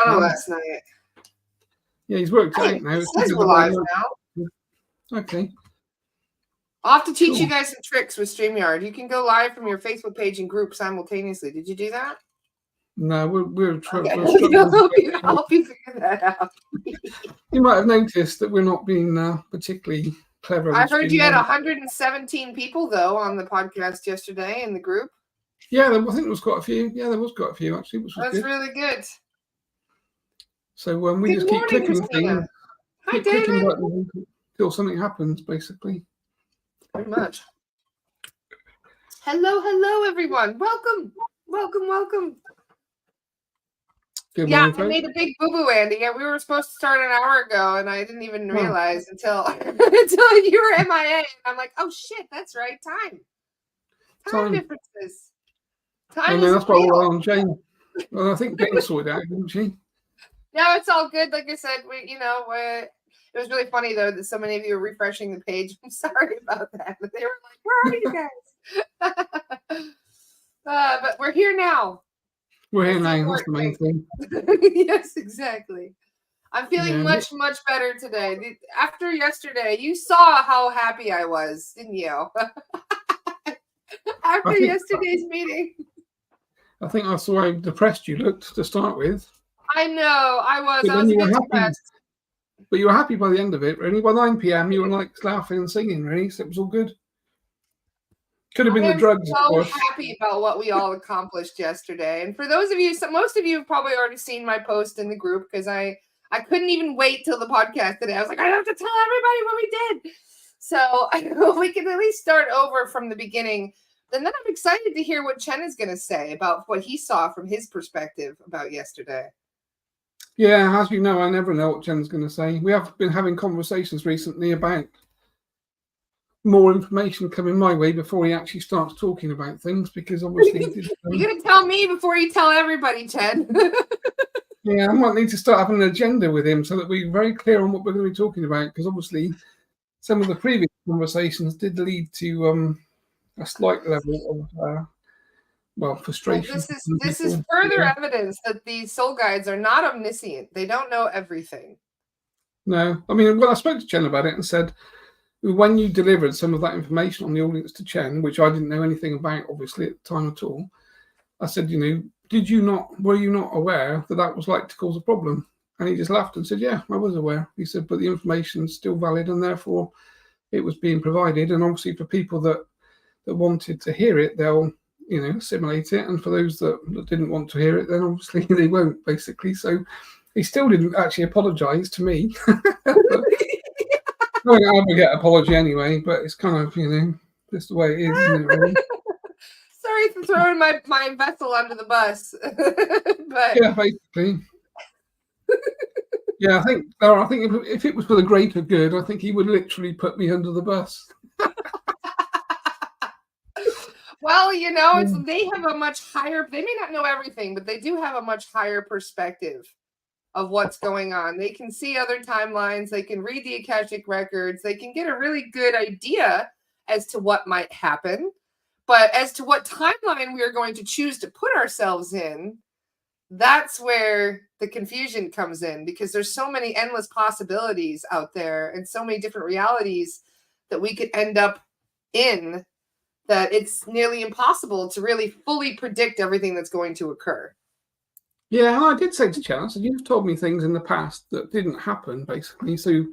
Oh, last night. Yeah, he's worked out now. It says we're live now. Okay. I'll have to teach you guys some tricks with StreamYard. You can go live from your Facebook page and group simultaneously. Did you do that? No, we're struggling. I'll help you figure that out. You might have noticed that we're not being particularly clever. I heard you had 117 people, though, on the podcast yesterday in the group. Yeah, I think there was quite a few. Yeah, there was quite a few, actually, which was good. That's really good. So we just keep clicking things. Hi, David. Clicking buttons until something happens, basically. Pretty much. Hello, everyone. Welcome. Good morning, folks. I made a big boo-boo, Andy. Yeah, we were supposed to start an hour ago, and I didn't even realize until you were MIA. I'm like, oh shit, that's right, time differences. That's why we're on Jane. Well, I think Jane sorted out, didn't she? No, it's all good. Like I said, it was really funny though that so many of you were refreshing the page. I'm sorry about that, but they were like, "Where are you guys?" But we're here now. We're here now. That's the main thing. Yes, exactly. I'm feeling much better today. After yesterday, you saw how happy I was, didn't you? After yesterday's meeting. I think I saw how depressed you looked to start with. I know, I was. I was a bit depressed. But you were happy by the end of it, really. By 9 p.m., you were like laughing and singing, really. So it was all good. Could have been the drugs, of course. I'm so happy about what we all accomplished yesterday. And for those of you, most of you have probably already seen my post in the group because I couldn't even wait till the podcast today. I was like, I have to tell everybody what we did. So we can at least start over from the beginning. And then I'm excited to hear what Chen is going to say about what he saw from his perspective about yesterday. Yeah, as you know, I never know what Chen's going to say. We have been having conversations recently about more information coming my way before he actually starts talking about things, because obviously you're going to tell me before you tell everybody, Chen. Yeah, I might need to start having an agenda with him so that we're very clear on what we're going to be talking about, because obviously some of the previous conversations did lead to a slight level of frustration. Well, this is further evidence that these soul guides are not omniscient. They don't know everything. No, I mean, I spoke to Chen about it and said, when you delivered some of that information on the audience to Chen, which I didn't know anything about, obviously, at the time at all, I said, were you not aware that was like to cause a problem? And he just laughed and said, yeah, I was aware. He said, but the information's still valid and therefore it was being provided. And obviously for people that wanted to hear it, they'll, assimilate it. And for those that didn't want to hear it, then obviously they won't, basically. So he still didn't actually apologize to me. I would get an apology anyway, but it's kind of, just the way it is, isn't it, really? Sorry for throwing my vessel under the bus. But yeah, basically. Yeah, I think if it was for the greater good, I think he would literally put me under the bus. Well, they have a much higher, they may not know everything, but they do have a much higher perspective of what's going on. They can see other timelines. They can read the Akashic records. They can get a really good idea as to what might happen. But as to what timeline we are going to choose to put ourselves in, that's where the confusion comes in, because there's so many endless possibilities out there and so many different realities that we could end up in, that it's nearly impossible to really fully predict everything that's going to occur. Yeah, and I did say to Chen, I said, you've told me things in the past that didn't happen, basically. So,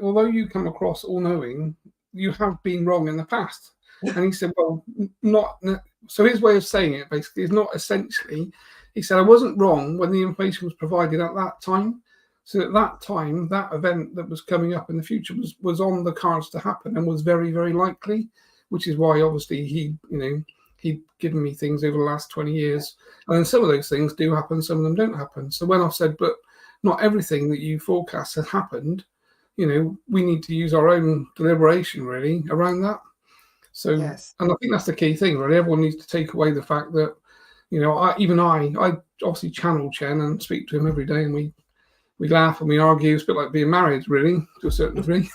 although you come across all-knowing, you have been wrong in the past. And he said, well, not. So his way of saying it, basically, is not essentially. He said, I wasn't wrong when the information was provided at that time. So at that time, that event that was coming up in the future was on the cards to happen and was very, very likely, which is why, obviously, he'd given me things over the last 20 years. And then some of those things do happen, some of them don't happen. So when I've said, but not everything that you forecast has happened, we need to use our own deliberation, really, around that. So, yes. And I think that's the key thing, really. Everyone needs to take away the fact that, I obviously channel Chen and speak to him every day, and we laugh and we argue. It's a bit like being married, really, to a certain degree.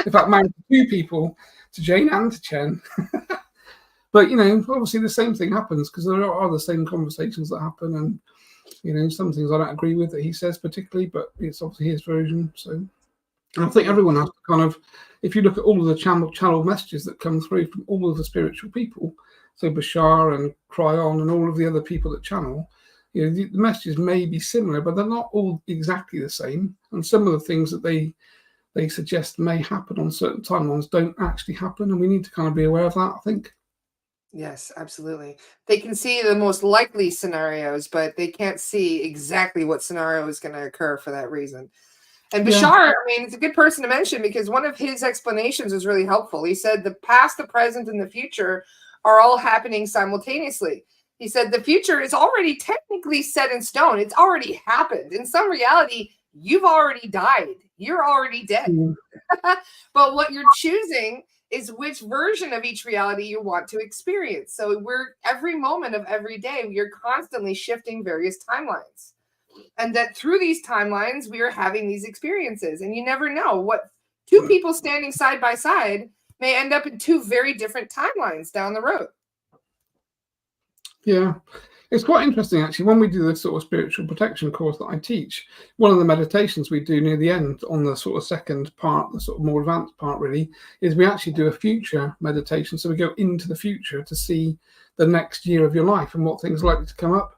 In fact, married to 2 people, to Jane and to Chen. But, obviously the same thing happens, because there are the same conversations that happen. And some things I don't agree with that he says particularly, but it's obviously his version. So, and I think everyone has to kind of, if you look at all of the channel messages that come through from all of the spiritual people, so Bashar and Cryon and all of the other people that channel, the messages may be similar, but they're not all exactly the same. And some of the things that they suggest may happen on certain timelines don't actually happen, and we need to kind of be aware of that, I think. Yes, absolutely. They can see the most likely scenarios, but they can't see exactly what scenario is going to occur for that reason. And Bashar, I mean, it's a good person to mention because one of his explanations was really helpful. He said the past, the present, and the future are all happening simultaneously. He said the future is already technically set in stone. It's already happened. In some reality, you've already died. You're already dead. But what you're choosing is which version of each reality you want to experience. So every moment of every day, you're constantly shifting various timelines. And that through these timelines, we are having these experiences. And you never know what two people standing side by side may end up in two very different timelines down the road. Yeah. It's quite interesting, actually, when we do this sort of spiritual protection course that I teach, one of the meditations we do near the end on the sort of second part, the sort of more advanced part really, is we actually do a future meditation. So we go into the future to see the next year of your life and what things are likely to come up.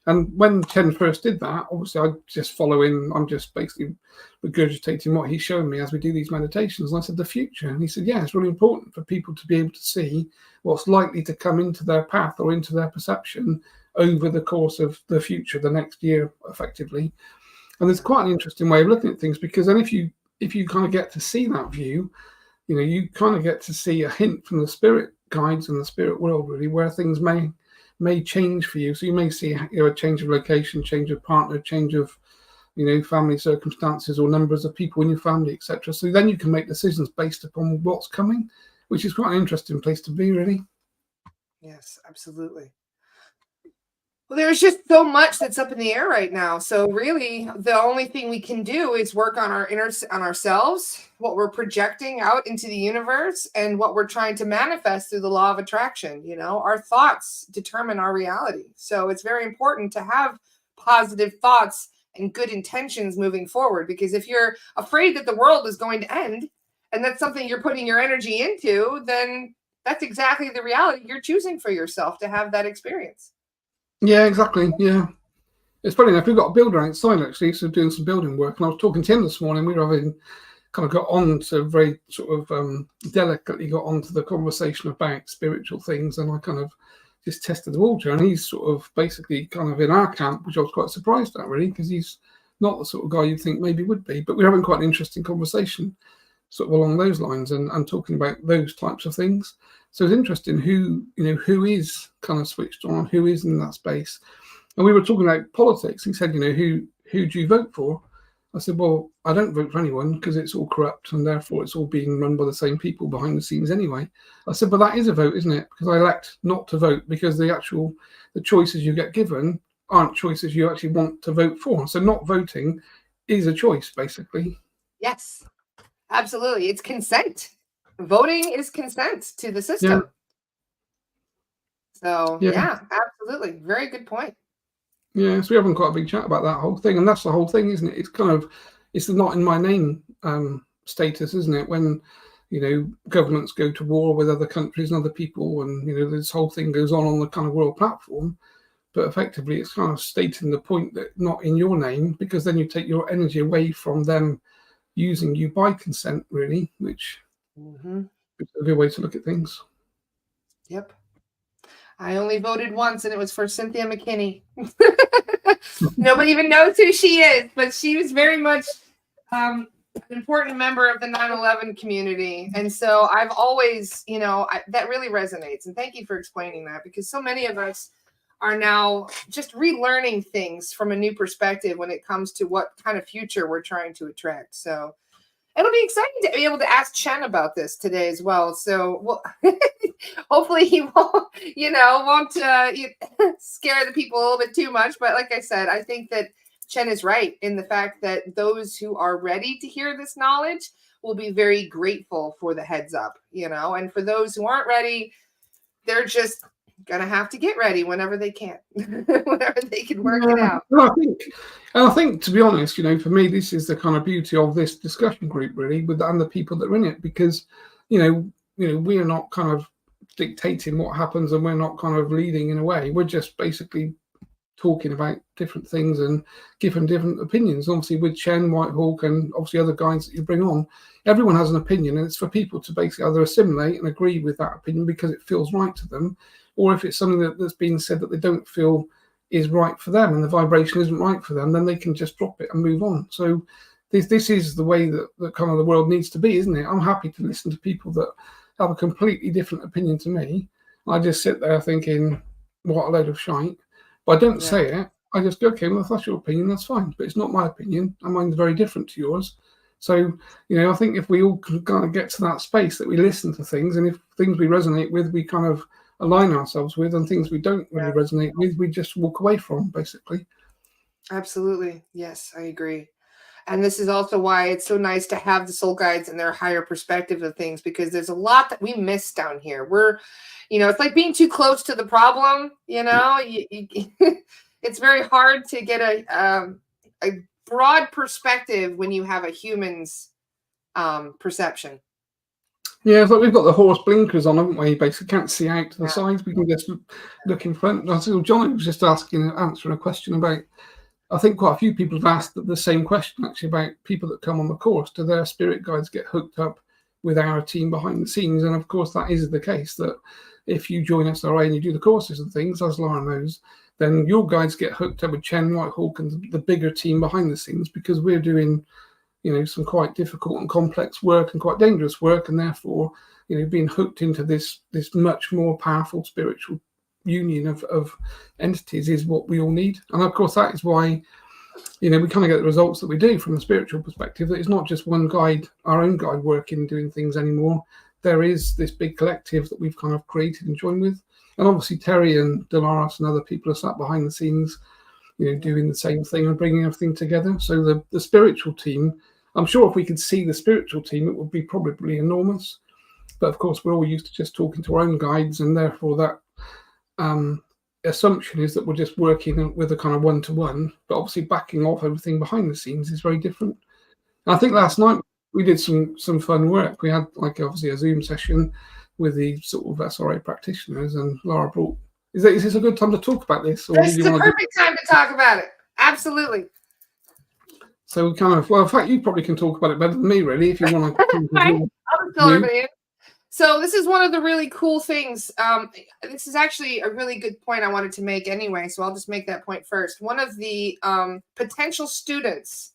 And when Chen first did that, obviously I just follow in, I'm just basically regurgitating what he's showing me as we do these meditations. And I said, the future. And he said, yeah, it's really important for people to be able to see what's likely to come into their path or into their perception over the course of the future, the next year, effectively. And there's quite an interesting way of looking at things, because then if you kind of get to see that view, you kind of get to see a hint from the spirit guides and the spirit world, really, where things may change for you. So you may see a change of location, change of partner, change of family circumstances or numbers of people in your family, etc. So then you can make decisions based upon what's coming, which is quite an interesting place to be, really. Yes, absolutely. Well, there's just so much that's up in the air right now. So really, the only thing we can do is work on on ourselves, what we're projecting out into the universe, and what we're trying to manifest through the law of attraction. Our thoughts determine our reality. So it's very important to have positive thoughts and good intentions moving forward. Because if you're afraid that the world is going to end, and that's something you're putting your energy into, then that's exactly the reality you're choosing for yourself to have that experience. Yeah, exactly. Yeah. It's funny enough, we've got a builder outside actually, so doing some building work. And I was talking to him this morning. We were having kind of got on to very sort of delicately got onto the conversation about spiritual things. And I kind of just tested the water. And he's sort of basically kind of in our camp, which I was quite surprised at, really, because he's not the sort of guy you'd think maybe would be. But we're having quite an interesting conversation sort of along those lines and talking about those types of things. So it's interesting who is kind of switched on, who is in that space. And we were talking about politics. He said, who do you vote for? I said, well, I don't vote for anyone because it's all corrupt and therefore it's all being run by the same people behind the scenes anyway. I said, but that is a vote, isn't it? Because I elect not to vote because the choices you get given aren't choices you actually want to vote for. So not voting is a choice, basically. Yes, absolutely. It's consent. Voting is consent to the system. Yeah. So, yeah, absolutely. Very good point. Yeah, so we're having quite a big chat about that whole thing. And that's the whole thing, isn't it? It's kind of, it's the not in my name status, isn't it? When, governments go to war with other countries and other people and, this whole thing goes on the kind of world platform. But effectively, it's kind of stating the point that not in your name, because then you take your energy away from them using you by consent, really, which is a good way to look at things. Yep. I only voted once, and it was for Cynthia McKinny. Nobody even knows who she is, but she was very much an important member of the 9/11 community. And so I've always, that really resonates. And thank you for explaining that, because so many of us are now just relearning things from a new perspective when it comes to what kind of future we're trying to attract. So it'll be exciting to be able to ask Chen about this today as well. So hopefully he won't scare the people a little bit too much. But like I said, I think that Chen is right in the fact that those who are ready to hear this knowledge will be very grateful for the heads up, and for those who aren't ready, they're just gonna have to get ready whenever they can, whenever they can work it out. Well, I think, to be honest, for me, this is the kind of beauty of this discussion group, really, and the people that are in it, because, we are not kind of dictating what happens, and we're not kind of leading in a way. We're just basically talking about different things and giving different opinions. Obviously, with Chen, Whitehawk, and obviously other guys that you bring on, everyone has an opinion, and it's for people to basically either assimilate and agree with that opinion because it feels right to them, or if it's something that's been said that they don't feel is right for them and the vibration isn't right for them, then they can just drop it and move on. So this is the way that kind of the world needs to be, isn't it? I'm happy to listen to people that have a completely different opinion to me. I just sit there thinking, what a load of shite. But I don't say it. I just go, okay, well, if that's your opinion, that's fine. But it's not my opinion, and mine's very different to yours. So, I think if we all can kind of get to that space that we listen to things, and if things we resonate with, we kind of align ourselves with, and things we don't really resonate with, we just walk away from, basically. Absolutely. Yes, I agree. And this is also why it's so nice to have the soul guides and their higher perspective of things, because there's a lot that we miss down here. We're, it's like being too close to the problem, it's very hard to get a broad perspective when you have a human's perception. Yeah, it's like we've got the horse blinkers on, haven't we? Basically can't see out to the sides. We can just look in front. I think John was just answering a question about, I think quite a few people have asked the same question actually about people that come on the course. Do their spirit guides get hooked up with our team behind the scenes? And of course, that is the case, that if you join SRA and you do the courses and things, as Laura knows, then your guides get hooked up with Chen, Whitehawk, and the bigger team behind the scenes, because we're doing, some quite difficult and complex work and quite dangerous work, and therefore, being hooked into this much more powerful spiritual union of entities is what we all need. And of course, that is why, we kind of get the results that we do from a spiritual perspective, that it's not just one guide, our own guide, working, doing things anymore. There is this big collective that we've kind of created and joined with. And obviously Terry and Dolores and other people are sat behind the scenes, doing the same thing and bringing everything together. So the spiritual team, I'm sure if we could see the spiritual team, it would be probably enormous. But of course, we're all used to just talking to our own guides, and therefore that assumption is that we're just working with a kind of one-to-one, but obviously backing off everything behind the scenes is very different. And I think last night we did some fun work. We had obviously a Zoom session with the sort of SRA practitioners, and Laura brought. Is this a good time to talk about this? Or this is the perfect time to talk about it. Absolutely. So we kind of, in fact, you probably can talk about it better than me, really, if you want to. I'll fill everybody in. So this is one of the really cool things. This is actually a really good point I wanted to make anyway, so I'll just make that point first. One of the potential students,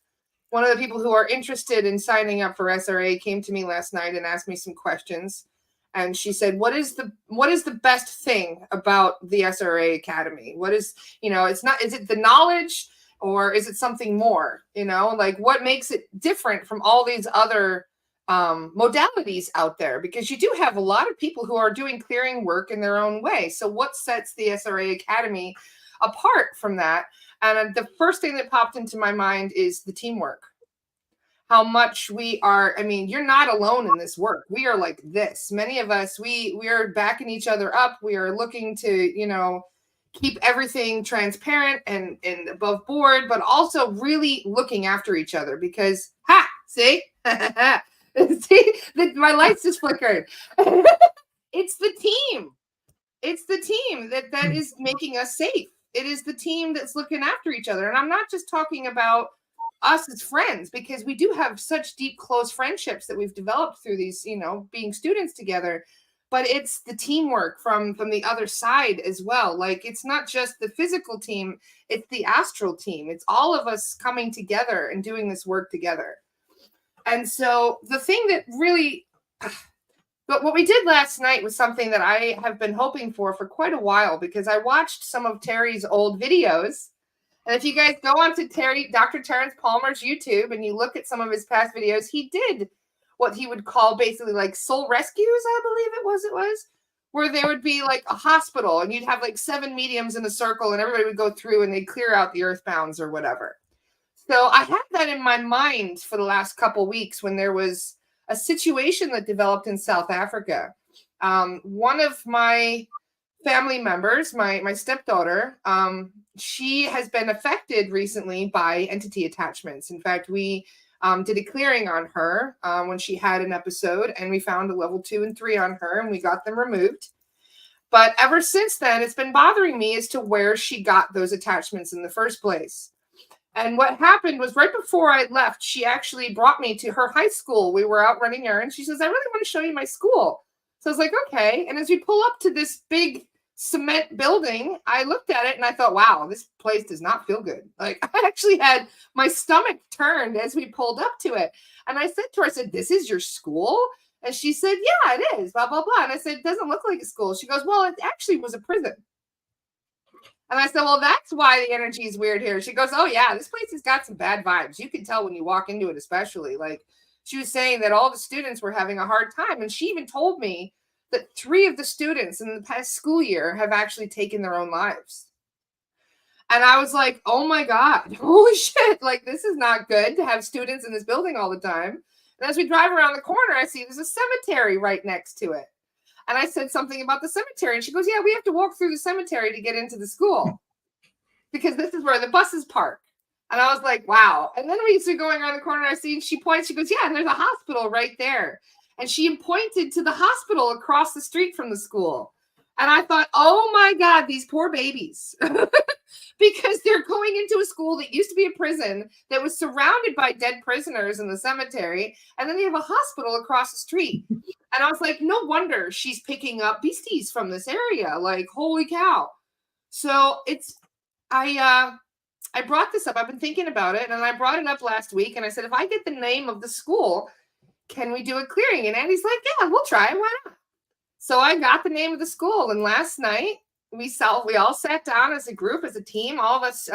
one of the people who are interested in signing up for SRA, came to me last night and asked me some questions. And she said, what is the best thing about the SRA Academy? What is, it's not, is it the knowledge, or is it something more? What makes it different from all these other modalities out there? Because you do have a lot of people who are doing clearing work in their own way. So what sets the SRA Academy apart from that? And the first thing that popped into my mind is the teamwork. How much we are, you're not alone in this work. We are like this. Many of us, we are backing each other up. We are looking to, keep everything transparent and above board, but also really looking after each other, because, see, see, my lights just flickered. It's the team. It's the team that is making us safe. It is the team that's looking after each other. And I'm not just talking about us as friends, because we do have such deep, close friendships that we've developed through these, being students together. But it's the teamwork from the other side as well. It's not just the physical team, it's the astral team. It's all of us coming together and doing this work together. And so the thing that really, but what we did last night was something that I have been hoping for quite a while, because I watched some of Terry's old videos. And if you guys go onto Dr. Terrence Palmer's YouTube and you look at some of his past videos, he did what he would call basically soul rescues, I believe it was, where there would be a hospital and you'd have 7 mediums in a circle and everybody would go through and they'd clear out the earthbounds or whatever. So I had that in my mind for the last couple of weeks when there was a situation that developed in South Africa. One of my family members, my stepdaughter, she has been affected recently by entity attachments. In fact, we did a clearing on her when she had an episode, and we found a level 2 and 3 on her, and we got them removed. But ever since then, it's been bothering me as to where she got those attachments in the first place. And what happened was right before I left, she actually brought me to her high school. We were out running errands. She says, I really want to show you my school. So I was like, okay. And as we pull up to this big cement building, I looked at it and I thought, wow, this place does not feel good. Like, I actually had my stomach turned as we pulled up to it. And I said to her, I said, this is your school? And she said, yeah, it is, blah, blah, blah. And I said, it doesn't look like a school. She goes, well, it actually was a prison. And I said, well, that's why the energy is weird here. She goes, oh, yeah, this place has got some bad vibes. You can tell when you walk into it, especially. Like, she was saying that all the students were having a hard time. And she even told me that 3 of the students in the past school year have actually taken their own lives. And I was like, oh, my God, holy shit. Like, this is not good to have students in this building all the time. And as we drive around the corner, I see there's a cemetery right next to it. And I said something about the cemetery. And she goes, yeah, we have to walk through the cemetery to get into the school because this is where the buses park. And I was like, wow. And then we see going around the corner, I see, and she points, she goes, yeah, and there's a hospital right there. And she pointed to the hospital across the street from the school. And I thought, oh my God, these poor babies. Because they're going into a school that used to be a prison that was surrounded by dead prisoners in the cemetery. And then they have a hospital across the street. And I was like, no wonder she's picking up beasties from this area. Like, holy cow. So I brought this up. I've been thinking about it. And I brought it up last week. And I said, if I get the name of the school, can we do a clearing? And Andy's like, yeah, we'll try. Why not? So I got the name of the school. And last night, we all sat down as a group, as a team, all of us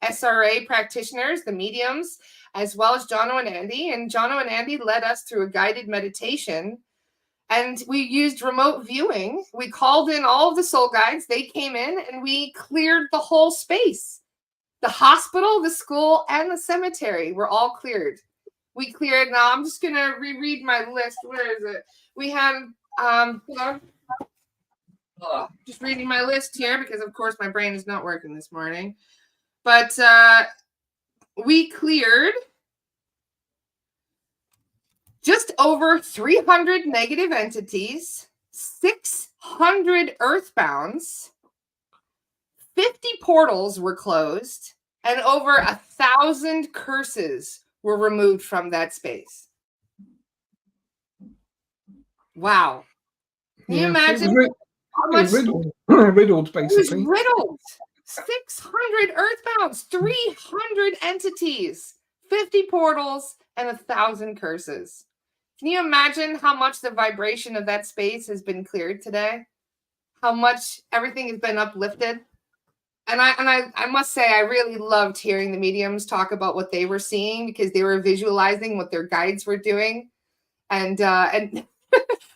SRA practitioners, the mediums, as well as Jono and Andy. And Jono and Andy led us through a guided meditation. And we used remote viewing. We called in all of the soul guides. They came in and we cleared the whole space. The hospital, the school, and the cemetery were all cleared. We cleared. Now I'm just going to reread my list. Where is it? We had, hold on. Just reading my list here because, of course, my brain is not working this morning. But we cleared just over 300 negative entities, 600 earthbounds, 50 portals were closed, and over 1,000 curses were removed from that space. Wow. Can you imagine? Riddled, basically. It was riddled. 600 earthbounds, 300 entities, 50 portals, and 1,000 curses. Can you imagine how much the vibration of that space has been cleared today? How much everything has been uplifted? And I must say, I really loved hearing the mediums talk about what they were seeing because they were visualizing what their guides were doing. And the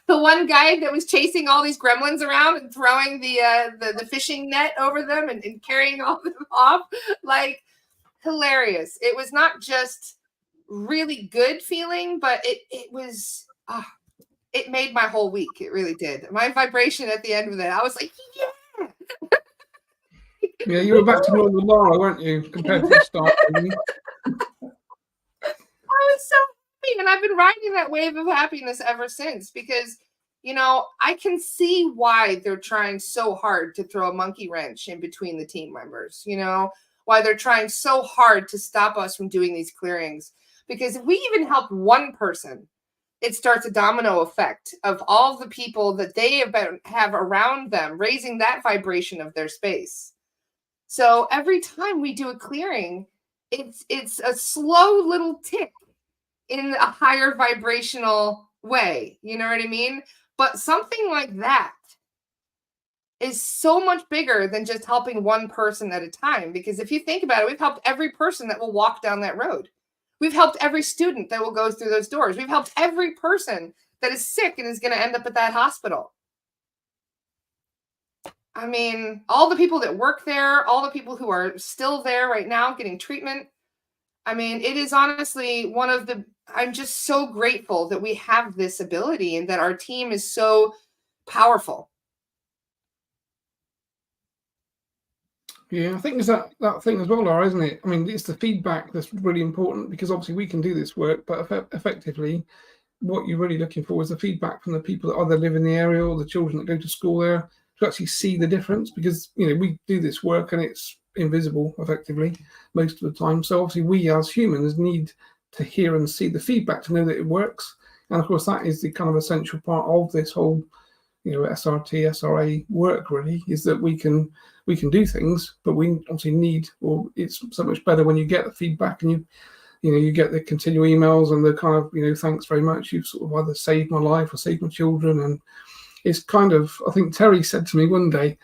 one guide that was chasing all these gremlins around and throwing the fishing net over them and carrying all of them off, like, hilarious. It was not just really good feeling, but it was, it made my whole week. It really did. My vibration at the end of it, I was like, yeah. Yeah, you were back to normal Laura, weren't you, compared to the start? I was so happy, and I've been riding that wave of happiness ever since because, you know, I can see why they're trying so hard to throw a monkey wrench in between the team members, you know, why they're trying so hard to stop us from doing these clearings. Because if we even help one person, it starts a domino effect of all the people that they have around them, raising that vibration of their space. So every time we do a clearing, it's a slow little tick in a higher vibrational way. You know what I mean? But something like that is so much bigger than just helping one person at a time. Because if you think about it, we've helped every person that will walk down that road. We've helped every student that will go through those doors. We've helped every person that is sick and is going to end up at that hospital. I mean, all the people that work there, all the people who are still there right now getting treatment. I mean, it is honestly one of the, I'm just so grateful that we have this ability and that our team is so powerful. Yeah, I think it's that thing as well, Laura, isn't it? I mean, it's the feedback that's really important, because obviously we can do this work, but effectively, what you're really looking for is the feedback from the people that either live in the area or the children that go to school there, to actually see the difference, because we do this work and it's invisible effectively most of the time. So obviously we as humans need to hear and see the feedback to know that it works. And of course that is the kind of essential part of this whole SRT, SRA work, really, is that we can do things, but we obviously need, or it's so much better when you get the feedback and you get the continual emails and the kind of, thanks very much, you've sort of either saved my life or saved my children. And it's kind of, I think Terry said to me one day,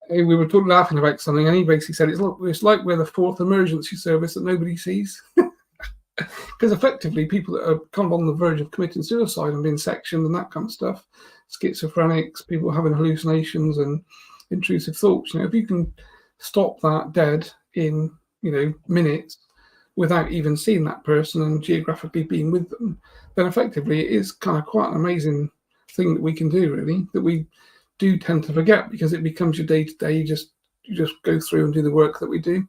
we were laughing about something, and he basically said, it's like we're the fourth emergency service that nobody sees. Because effectively, people that are kind of on the verge of committing suicide and being sectioned and that kind of stuff, schizophrenics, people having hallucinations and intrusive thoughts, if you can stop that dead in, minutes without even seeing that person and geographically being with them, then effectively it is kind of quite an amazing thing that we can do, really, that we do tend to forget, because it becomes your day-to-day. You just go through and do the work that we do.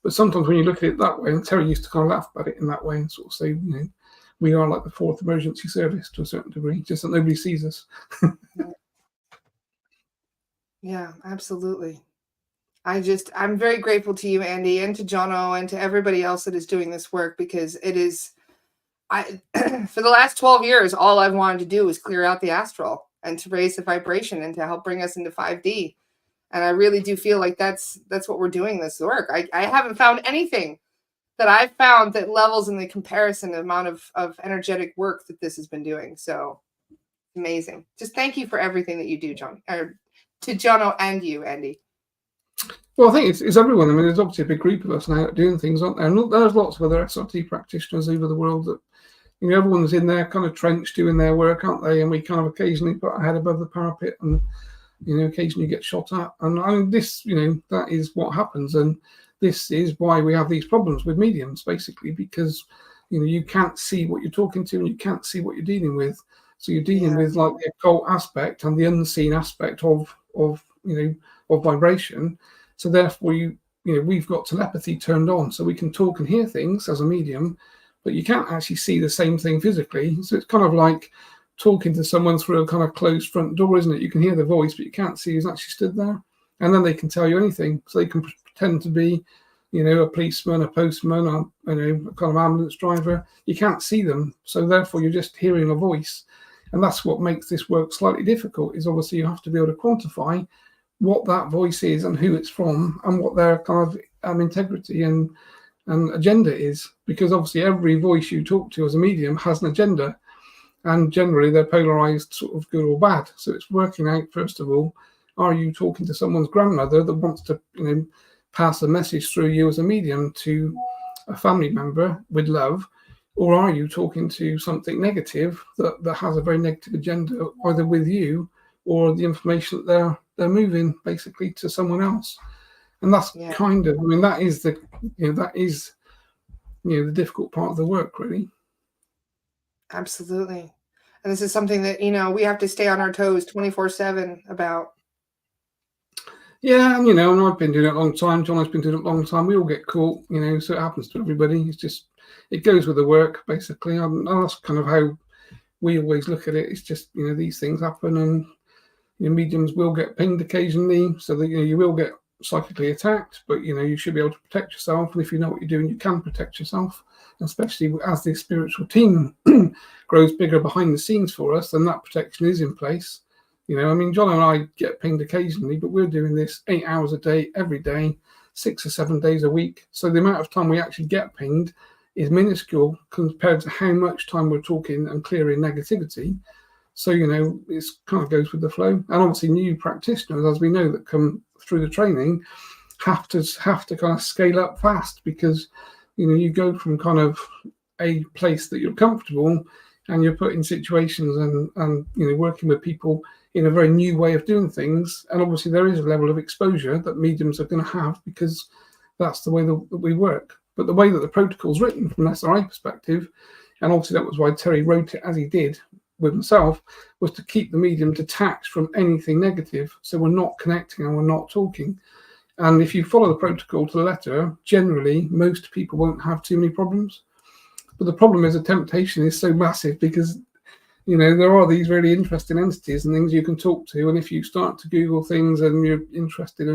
But sometimes when you look at it that way, and Terry used to kind of laugh about it in that way and sort of say, we are like the fourth emergency service to a certain degree, just that nobody sees us. Yeah, absolutely. I'm very grateful to you, Andy, and to Jono, and to everybody else that is doing this work, because it is, for the last 12 years, all I've wanted to do is clear out the astral and to raise the vibration and to help bring us into 5D. And I really do feel like that's what we're doing this work. I haven't found anything that I've found that levels in the comparison amount of energetic work that this has been doing. So amazing. Just thank you for everything that you do, John, or to Jono and you, Andy. Well, I think it's everyone. I mean, there's obviously a big group of us now doing things, aren't there? And there's lots of other SRT practitioners over the world that, everyone's in their kind of trench doing their work, aren't they? And we kind of occasionally put our head above the parapet and, occasionally get shot at. And I mean, this, that is what happens. And this is why we have these problems with mediums, basically, because, you can't see what you're talking to and you can't see what you're dealing with. So you're dealing with like the occult aspect and the unseen aspect of vibration. So therefore, we've got telepathy turned on, so we can talk and hear things as a medium, but you can't actually see the same thing physically. So it's kind of like talking to someone through a kind of closed front door, isn't it? You can hear the voice, but you can't see who's actually stood there. And then they can tell you anything. So they can pretend to be, a policeman, a postman, or, a kind of ambulance driver. You can't see them. So therefore, you're just hearing a voice. And that's what makes this work slightly difficult, is obviously you have to be able to quantify what that voice is and who it's from and what their kind of integrity and agenda is. Because obviously every voice you talk to as a medium has an agenda. And generally, they're polarized, sort of good or bad. So it's working out, first of all, are you talking to someone's grandmother that wants to, pass a message through you as a medium to a family member with love? Or are you talking to something negative that has a very negative agenda, either with you or the information that they're moving basically to someone else? And that's kind of, that is the, the difficult part of the work, really. Absolutely. And this is something that, we have to stay on our toes 24/7 about. Yeah, and I've been doing it a long time. John has been doing it a long time. We all get caught, so it happens to everybody. It's just, it goes with the work, basically. And that's kind of how we always look at it. It's just, these things happen, and mediums will get pinged occasionally, so that, you will get psychically attacked, but, you should be able to protect yourself. And if you know what you're doing, you can protect yourself, especially as the spiritual team grows bigger behind the scenes for us, then that protection is in place. John and I get pinged occasionally, but we're doing this 8 hours a day, every day, 6 or 7 days a week. So the amount of time we actually get pinged is minuscule compared to how much time we're talking and clearing negativity. So, it kind of goes with the flow. And obviously new practitioners, as we know, that come through the training have to kind of scale up fast, because, you go from kind of a place that you're comfortable and you're put in situations and working with people in a very new way of doing things. And obviously there is a level of exposure that mediums are going to have, because that's the way that we work. But the way that the protocol's written from an SRI perspective, and obviously that was why Terry wrote it as he did with himself, was to keep the medium detached from anything negative. So we're not connecting and we're not talking. And if you follow the protocol to the letter, generally, most people won't have too many problems. But the problem is the temptation is so massive because, there are these really interesting entities and things you can talk to. And if you start to Google things and you're interested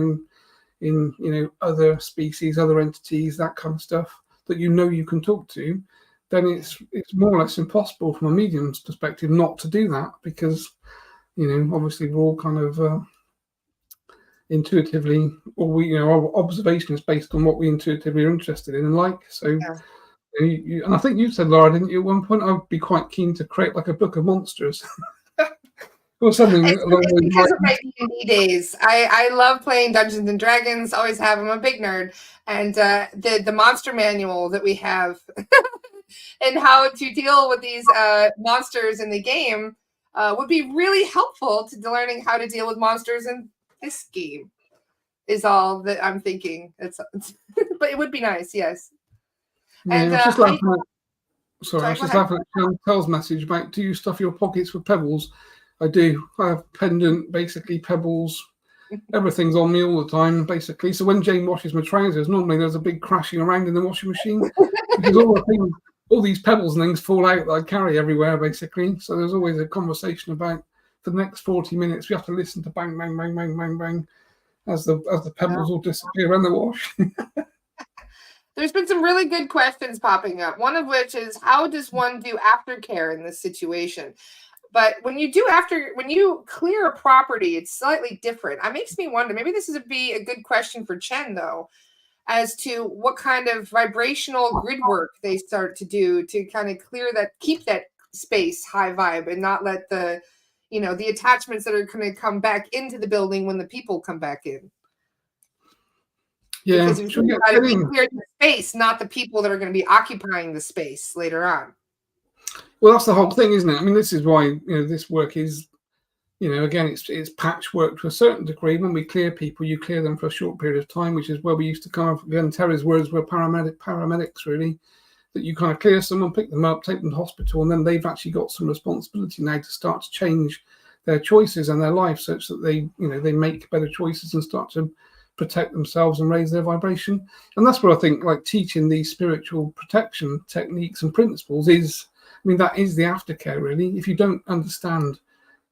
in other species, other entities, that kind of stuff that you can talk to, then it's more or less impossible from a medium's perspective not to do that because, obviously we're all kind of intuitively, or our observation is based on what we intuitively are interested in and like. So, and I think you said, Laura, didn't you, at one point, I'd be quite keen to create like a book of monsters or something along It's those because of my lines. D&D days. I love playing Dungeons and Dragons. Always have. I'm a big nerd, and the monster manual that we have and how to deal with these monsters in the game would be really helpful to learning how to deal with monsters in this game. Is all that I'm thinking. But it would be nice, yes. Yeah, And I was just laughing at. sorry, I was go just ahead. laughing at Chantel's message about, do you stuff your pockets with pebbles? I do. I have pendant, basically pebbles. Everything's on me all the time, basically. So when Jane washes my trousers, normally there's a big crashing around in the washing machine because all these pebbles and things fall out that I carry everywhere, basically. So there's always a conversation about, for the next 40 minutes, we have to listen to bang, bang, bang, bang, bang, bang, as the pebbles all disappear around the wash. There's been some really good questions popping up. One of which is, how does one do aftercare in this situation? But when you clear a property, it's slightly different. It makes me wonder, maybe this would be a good question for Chen, though, as to what kind of vibrational grid work they start to do to kind of keep that space high vibe and not let the attachments that are going to come back into the building when the people come back in. Yeah, because you've got to be clear the space, not the people that are going to be occupying the space later on. Well, that's the whole thing, isn't it? I mean, this is why this work is, again, it's patchwork to a certain degree. When we clear people, you clear them for a short period of time, which is where we used to kind of, again, Terry's words were paramedics, really, that you kind of clear someone, pick them up, take them to hospital, and then they've actually got some responsibility now to start to change their choices and their life such that they make better choices and start to protect themselves and raise their vibration. And that's where I think, like, teaching these spiritual protection techniques and principles is, that is the aftercare, really. If you don't understand,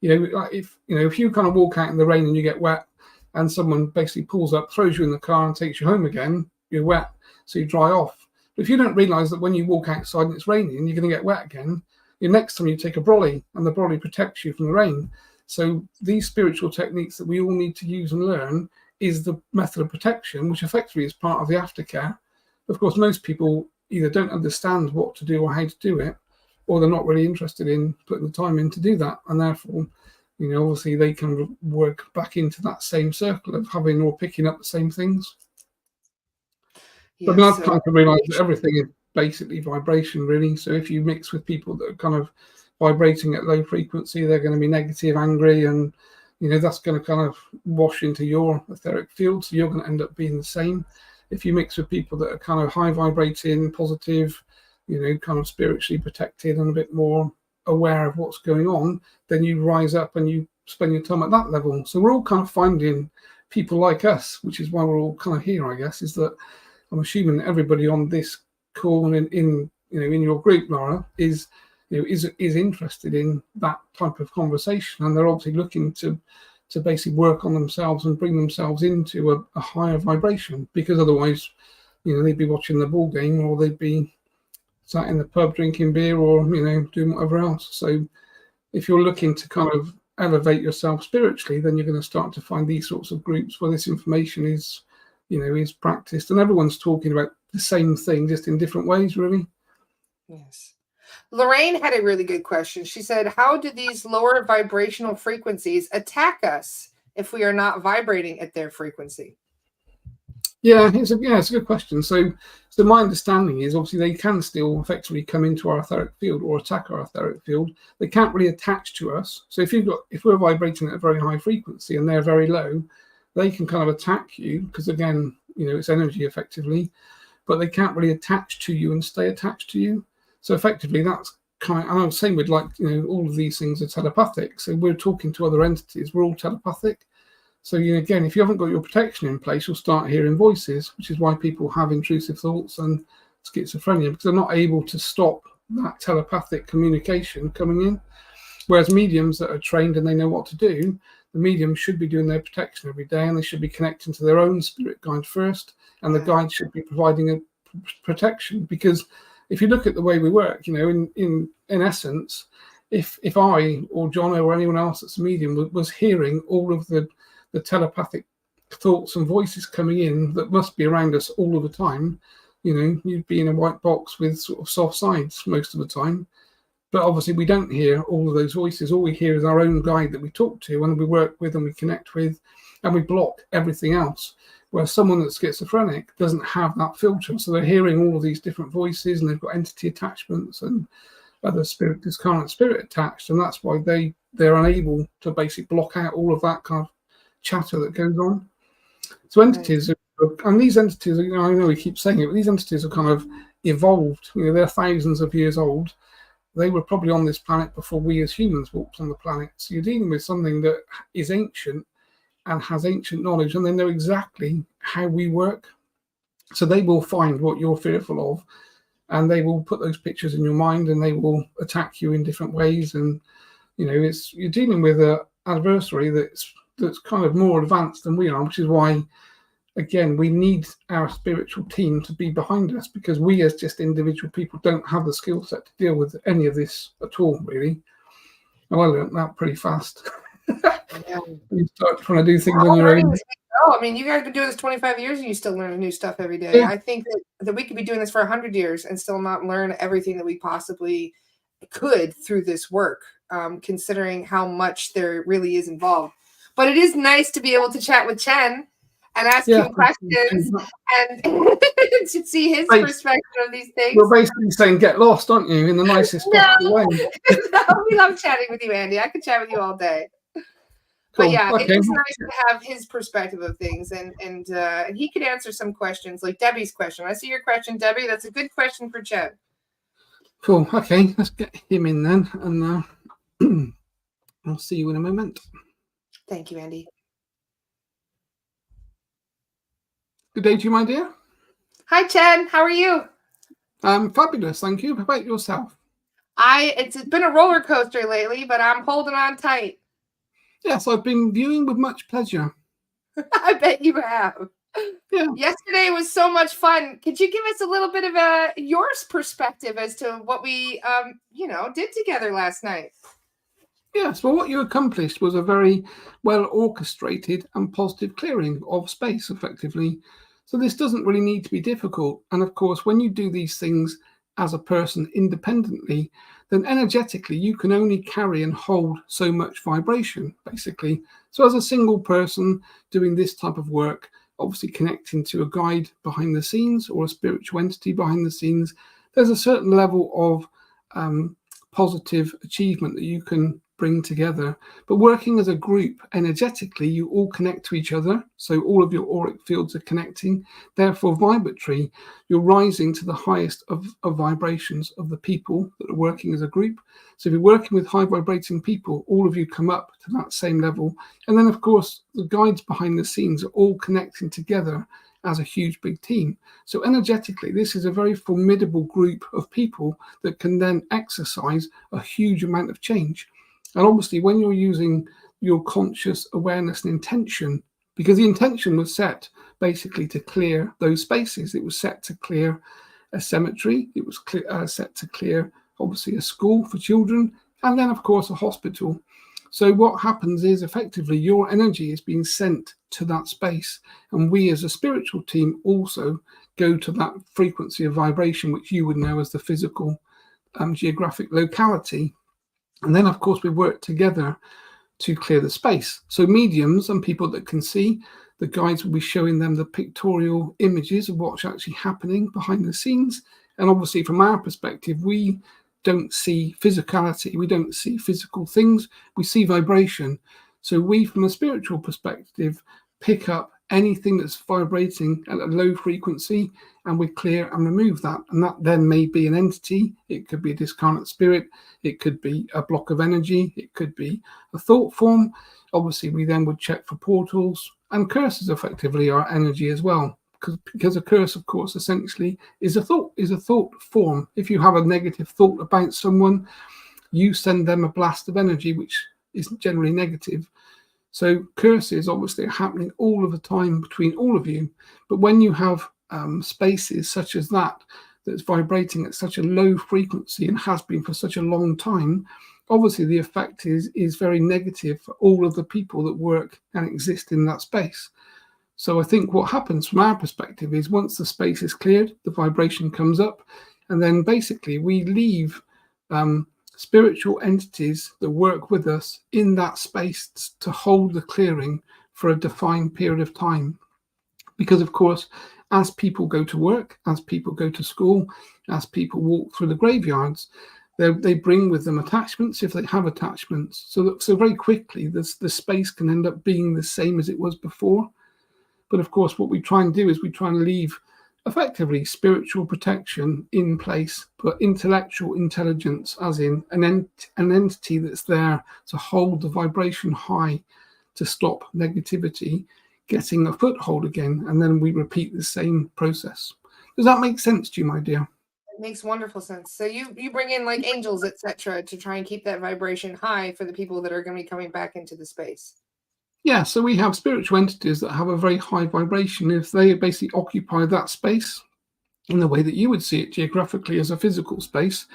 if you kind of walk out in the rain and you get wet and someone basically pulls up, throws you in the car and takes you home again, you're wet, so you dry off. But if you don't realize that when you walk outside and it's raining, you're going to get wet again, next time you take a brolly and the brolly protects you from the rain. So these spiritual techniques that we all need to use and learn is the method of protection, which effectively is part of the aftercare. Of course, most people either don't understand what to do or how to do it, or they're not really interested in putting the time in to do that. And therefore, obviously they can work back into that same circle of having or picking up the same things. Yes, I've come to realize that everything is basically vibration, really. So if you mix with people that are kind of vibrating at low frequency, they're going to be negative, angry, and that's going to kind of wash into your etheric field. So you're going to end up being the same. If you mix with people that are kind of high vibrating, positive, kind of spiritually protected and a bit more aware of what's going on, then you rise up and you spend your time at that level. So we're all kind of finding people like us, which is why we're all kind of here, I guess, is that I'm assuming that everybody on this call and in your group, Laura, is interested in that type of conversation, and they're obviously looking to basically work on themselves and bring themselves into a higher vibration, because otherwise, they'd be watching the ball game or they'd be sat in the pub drinking beer or doing whatever else. So if you're looking to kind of elevate yourself spiritually, then you're going to start to find these sorts of groups where this information is practiced, and everyone's talking about the same thing, just in different ways, really. Yes. Lorraine had a really good question. She said, how do these lower vibrational frequencies attack us if we are not vibrating at their frequency? Yeah, it's a good question. So my understanding is, obviously, they can still effectively come into our etheric field or attack our etheric field. They can't really attach to us. So if we're vibrating at a very high frequency and they're very low, they can kind of attack you because, again, it's energy effectively, but they can't really attach to you and stay attached to you. So effectively, that's kind of, and I'm saying with, like, all of these things are telepathic. So we're talking to other entities. We're all telepathic. So again, if you haven't got your protection in place, you'll start hearing voices, which is why people have intrusive thoughts and schizophrenia, because they're not able to stop that telepathic communication coming in. Whereas mediums that are trained and they know what to do, the medium should be doing their protection every day, and they should be connecting to their own spirit guide first, and the guide should be providing a protection. Because if you look at the way we work, in essence, if I or John or anyone else that's a medium was hearing all of the telepathic thoughts and voices coming in that must be around us all of the time, you'd be in a white box with sort of soft sides most of the time. But obviously we don't hear all of those voices. All we hear is our own guide that we talk to and we work with and we connect with, and we block everything else. Whereas someone that's schizophrenic doesn't have that filter. So they're hearing all of these different voices, and they've got entity attachments and other spirit, discarnate spirit attached. And that's why they're unable to basically block out all of that kind of chatter that goes on. So entities, and these entities, I know we keep saying it, but these entities are kind of evolved. They're thousands of years old. They were probably on this planet before we as humans walked on the planet. So you're dealing with something that is ancient and has ancient knowledge, and they know exactly how we work. So they will find what you're fearful of, and they will put those pictures in your mind, and they will attack you in different ways. And you're dealing with an adversary that's kind of more advanced than we are, which is why, again, we need our spiritual team to be behind us, because we as just individual people don't have the skill set to deal with any of this at all, really. Well, I learned that pretty fast. You start trying to do things on your own. Oh, I mean, you guys have been doing this 25 years and you still learn new stuff every day. Yeah. I think that we could be doing this for 100 years and still not learn everything that we possibly could through this work, considering how much there really is involved. But it is nice to be able to chat with Chen and ask him questions and to see his perspective of these things. You're basically saying get lost, aren't you, in the nicest possible way? No, we love chatting with you, Andy. I could chat with you all day. Cool. But yeah, it is nice to have his perspective of things, and he could answer some questions, like Debbie's question. I see your question, Debbie. That's a good question for Chen. Cool. Okay, let's get him in then, and I'll see you in a moment. Thank you, Andy. Good day to you, my dear. Hi, Chen. How are you? I'm fabulous, thank you. How about yourself? It's been a roller coaster lately, but I'm holding on tight. Yes, I've been viewing with much pleasure. I bet you have. Yeah. Yesterday was so much fun. Could you give us a little bit of your perspective as to what we, did together last night? Yes, well, what you accomplished was a very well orchestrated and positive clearing of space, effectively. So this doesn't really need to be difficult. And of course, when you do these things as a person independently, then energetically you can only carry and hold so much vibration, basically. So as a single person doing this type of work, obviously connecting to a guide behind the scenes or a spiritual entity behind the scenes, there's a certain level of positive achievement that you can bring together. But working as a group, energetically, you all connect to each other. So all of your auric fields are connecting. Therefore, vibratory, you're rising to the highest of vibrations of the people that are working as a group. So if you're working with high vibrating people, all of you come up to that same level. And then, of course, the guides behind the scenes are all connecting together as a huge big team. So energetically, this is a very formidable group of people that can then exercise a huge amount of change. And obviously, when you're using your conscious awareness and intention, because the intention was set basically to clear those spaces. It was set to clear a cemetery. It was set to clear, obviously, a school for children, and then, of course, a hospital. So what happens is, effectively, your energy is being sent to that space. And we, as a spiritual team, also go to that frequency of vibration, which you would know as the physical geographic locality. And then, of course, we work together to clear the space. So mediums and people that can see, the guides will be showing them the pictorial images of what's actually happening behind the scenes. And obviously, from our perspective, we don't see physicality. We don't see physical things. We see vibration. So we, from a spiritual perspective, pick up anything that's vibrating at a low frequency, and we clear and remove that. And that then may be an entity. It could be a discarnate spirit. It could be a block of energy. It could be a thought form. Obviously, we then would check for portals, and curses effectively are energy as well. Because a curse, of course, essentially is a thought form. If you have a negative thought about someone, you send them a blast of energy, which is generally negative. So curses obviously are happening all of the time between all of you. But when you have spaces such as that's vibrating at such a low frequency and has been for such a long time, obviously the effect is very negative for all of the people that work and exist in that space. So I think what happens from our perspective is once the space is cleared, the vibration comes up, and then basically we leave spiritual entities that work with us in that space to hold the clearing for a defined period of time. Because, of course, as people go to work, as people go to school, as people walk through the graveyards, they bring with them attachments if they have attachments. So very quickly, the space can end up being the same as it was before. But of course, what we try and do is we try and leave effectively spiritual protection in place, but intellectual intelligence, as in an entity that's there to hold the vibration high to stop negativity getting a foothold again. And then we repeat the same process. Does that make sense to you, my dear? It makes wonderful sense. So you bring in like angels, etc., to try and keep that vibration high for the people that are going to be coming back into the space. Yeah, so we have spiritual entities that have a very high vibration. If they basically occupy that space in the way that you would see it geographically as a physical space,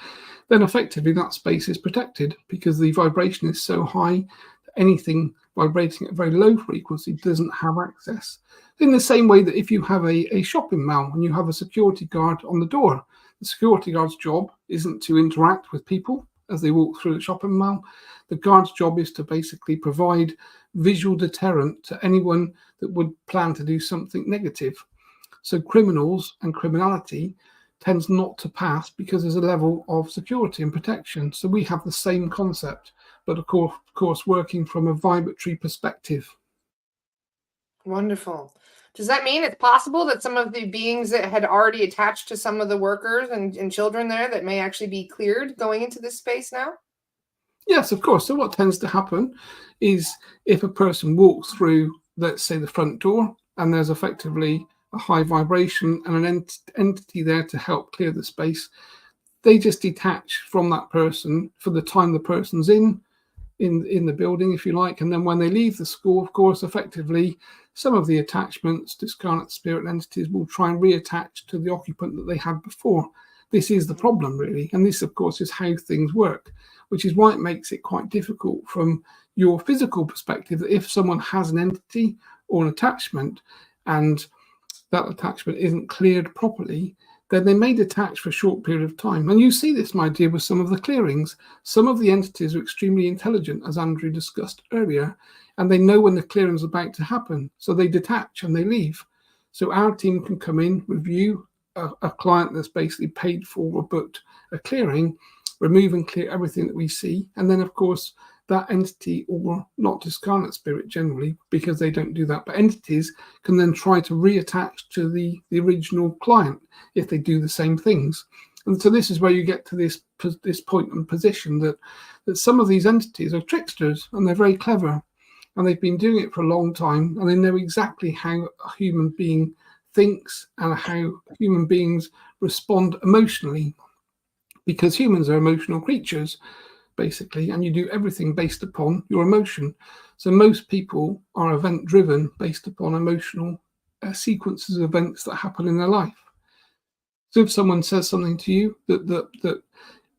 then effectively that space is protected because the vibration is so high that anything vibrating at a very low frequency doesn't have access. In the same way that if you have a shopping mall and you have a security guard on the door, the security guard's job isn't to interact with people as they walk through the shopping mall. The guard's job is to basically provide visual deterrent to anyone that would plan to do something negative. So criminals and criminality tends not to pass because there's a level of security and protection. So we have the same concept, but of course working from a vibratory perspective. Wonderful. Does that mean it's possible that some of the beings that had already attached to some of the workers and children there that may actually be cleared going into this space now? Yes, of course. So what tends to happen is if a person walks through, let's say, the front door, and there's effectively a high vibration and an entity there to help clear the space, they just detach from that person for the time the person's in the building, if you like. And then when they leave the school, of course, effectively, some of the attachments, discarnate spirit entities, will try and reattach to the occupant that they had before. This is the problem, really. And this, of course, is how things work, which is why it makes it quite difficult from your physical perspective. That if someone has an entity or an attachment and that attachment isn't cleared properly, then they may detach for a short period of time. And you see this, my dear, with some of the clearings. Some of the entities are extremely intelligent, as Andrew discussed earlier, and they know when the clearing is about to happen. So they detach and they leave. So our team can come in, review a client that's basically paid for or booked a clearing, remove and clear everything that we see. And then, of course, that entity, or not discarnate spirit generally, because they don't do that, but entities can then try to reattach to the original client if they do the same things. And so this is where you get to this point and position that some of these entities are tricksters, and they're very clever, and they've been doing it for a long time, and they know exactly how a human being thinks and how human beings respond emotionally, because humans are emotional creatures, basically, and you do everything based upon your emotion. So most people are event driven based upon emotional sequences of events that happen in their life. So if someone says something to you that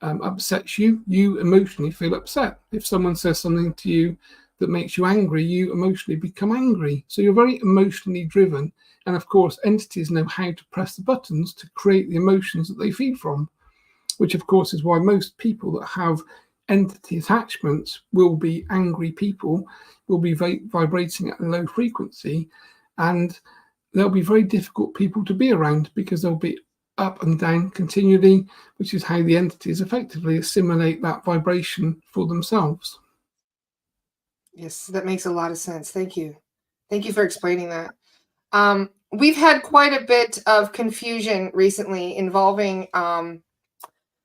upsets you, you emotionally feel upset. If someone says something to you that makes you angry, you emotionally become angry. So you're very emotionally driven. And of course, entities know how to press the buttons to create the emotions that they feed from, which of course is why most people that have entity attachments will be angry people, will be vibrating at a low frequency, and they'll be very difficult people to be around because they'll be up and down continually, which is how the entities effectively assimilate that vibration for themselves. Yes, that makes a lot of sense. Thank you. Thank you for explaining that. We've had quite a bit of confusion recently involving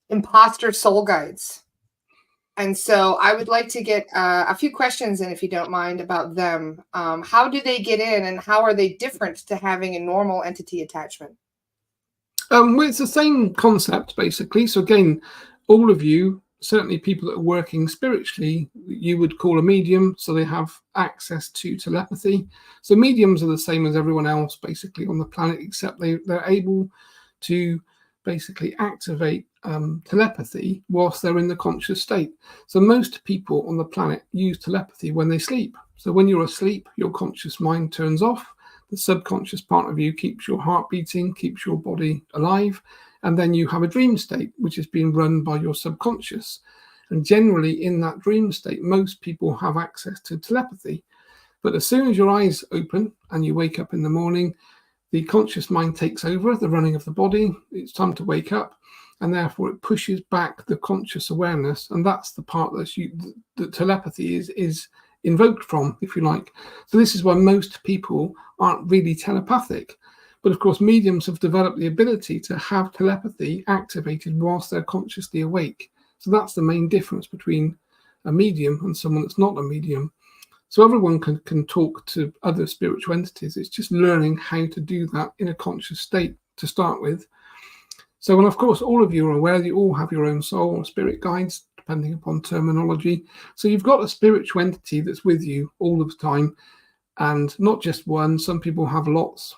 imposter soul guides. And so I would like to get a few questions in, if you don't mind, about them. How do they get in, and how are they different to having a normal entity attachment? Well, it's the same concept, basically. So again, all of you, certainly people that are working spiritually, you would call a medium, so they have access to telepathy. So mediums are the same as everyone else, basically, on the planet, except they're able to basically activate telepathy whilst they're in the conscious state. So most people on the planet use telepathy when they sleep. So when you're asleep, your conscious mind turns off. The subconscious part of you keeps your heart beating, keeps your body alive, and then you have a dream state, which is being run by your subconscious. And generally in that dream state, most people have access to telepathy. But as soon as your eyes open and you wake up in the morning, the conscious mind takes over the running of the body. It's time to wake up, and therefore it pushes back the conscious awareness. And that's the part that telepathy is invoked from, if you like. So this is why most people aren't really telepathic. But of course, mediums have developed the ability to have telepathy activated whilst they're consciously awake. So that's the main difference between a medium and someone that's not a medium. So everyone can talk to other spiritual entities. It's just learning how to do that in a conscious state to start with. So, and of course, all of you are aware that you all have your own soul or spirit guides, depending upon terminology. So you've got a spiritual entity that's with you all of the time, and not just one. Some people have lots,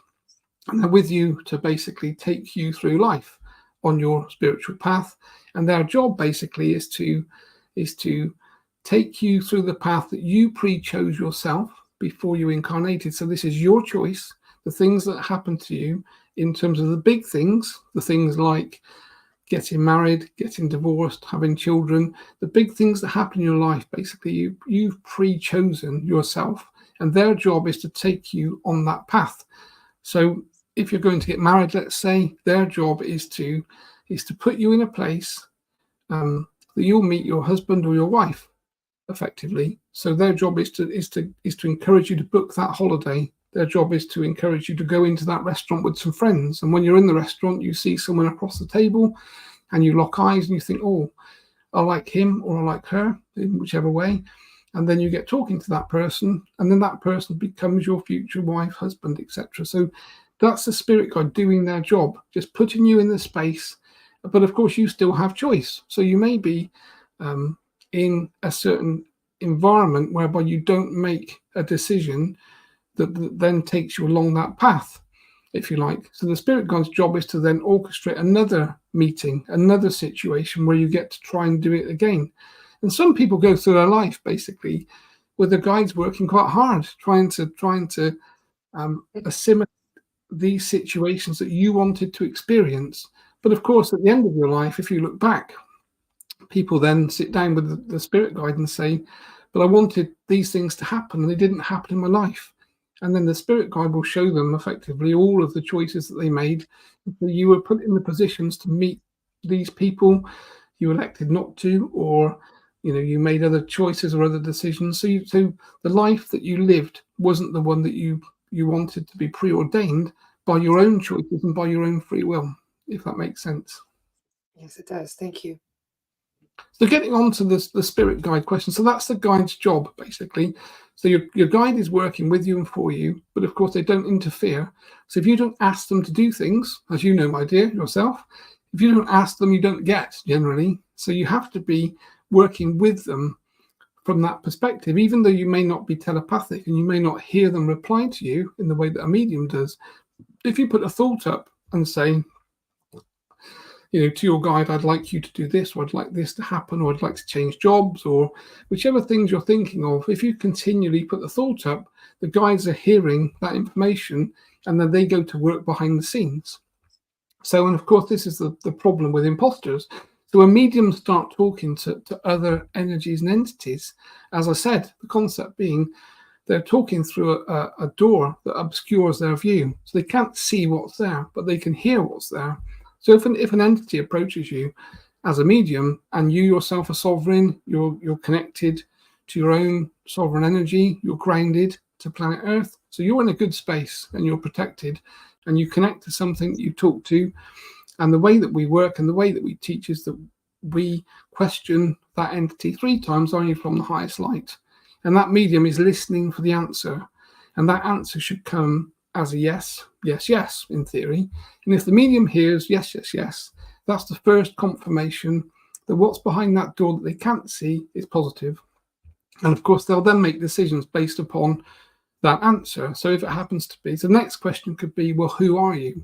and they're with you to basically take you through life on your spiritual path. And their job basically is to take you through the path that you pre-chose yourself before you incarnated. So this is your choice. The things that happen to you in terms of the big things, the things like getting married, getting divorced, having children, the big things that happen in your life, basically you've pre-chosen yourself, and their job is to take you on that path. So if you're going to get married, let's say, their job is to put you in a place that you'll meet your husband or your wife, effectively. So their job is to encourage you to book that holiday. Their job is to encourage you to go into that restaurant with some friends. And when you're in the restaurant, you see someone across the table and you lock eyes and you think, oh, I like him or I like her, in whichever way. And then you get talking to that person, and then that person becomes your future wife, husband, etc. So that's the spirit guide doing their job, just putting you in the space. But of course, you still have choice. So you may be in a certain environment whereby you don't make a decision that then takes you along that path, if you like. So the spirit guide's job is to then orchestrate another meeting, another situation where you get to try and do it again. And some people go through their life basically with the guides working quite hard, trying to assimilate these situations that you wanted to experience. But of course, at the end of your life, if you look back, people then sit down with the spirit guide and say, but I wanted these things to happen and they didn't happen in my life. And then the spirit guide will show them effectively all of the choices that they made. You were put in the positions to meet these people, you elected not to, or you made other choices or other decisions. So the life that you lived wasn't the one that you wanted to be preordained by your own choices and by your own free will, if that makes sense. Yes, it does. Thank you. So getting on to the spirit guide question. So that's the guide's job, basically. So your guide is working with you and for you, but of course they don't interfere. So if you don't ask them to do things, as you know, my dear, yourself, if you don't ask them, you don't get, generally. So you have to be working with them from that perspective, even though you may not be telepathic and you may not hear them reply to you in the way that a medium does. If you put a thought up and say, to your guide, I'd like you to do this, or I'd like this to happen, or I'd like to change jobs, or whichever things you're thinking of, if you continually put the thought up, the guides are hearing that information and then they go to work behind the scenes. So, and of course, this is the problem with imposters. So when mediums start talking to other energies and entities, as I said, the concept being they're talking through a door that obscures their view. So they can't see what's there, but they can hear what's there. So if an entity approaches you as a medium and you yourself are sovereign, you're connected to your own sovereign energy, you're grounded, to planet Earth. So you're in a good space and you're protected, and you connect to something that you talk to. And the way that we work and the way that we teach is that we question that entity 3 times, are you from the highest light? And that medium is listening for the answer. And that answer should come as a yes, yes, yes, in theory. And if the medium hears yes, yes, yes, that's the first confirmation that what's behind that door that they can't see is positive. And of course, they'll then make decisions based upon that answer. So if it happens to be, so the next question could be, well, who are you?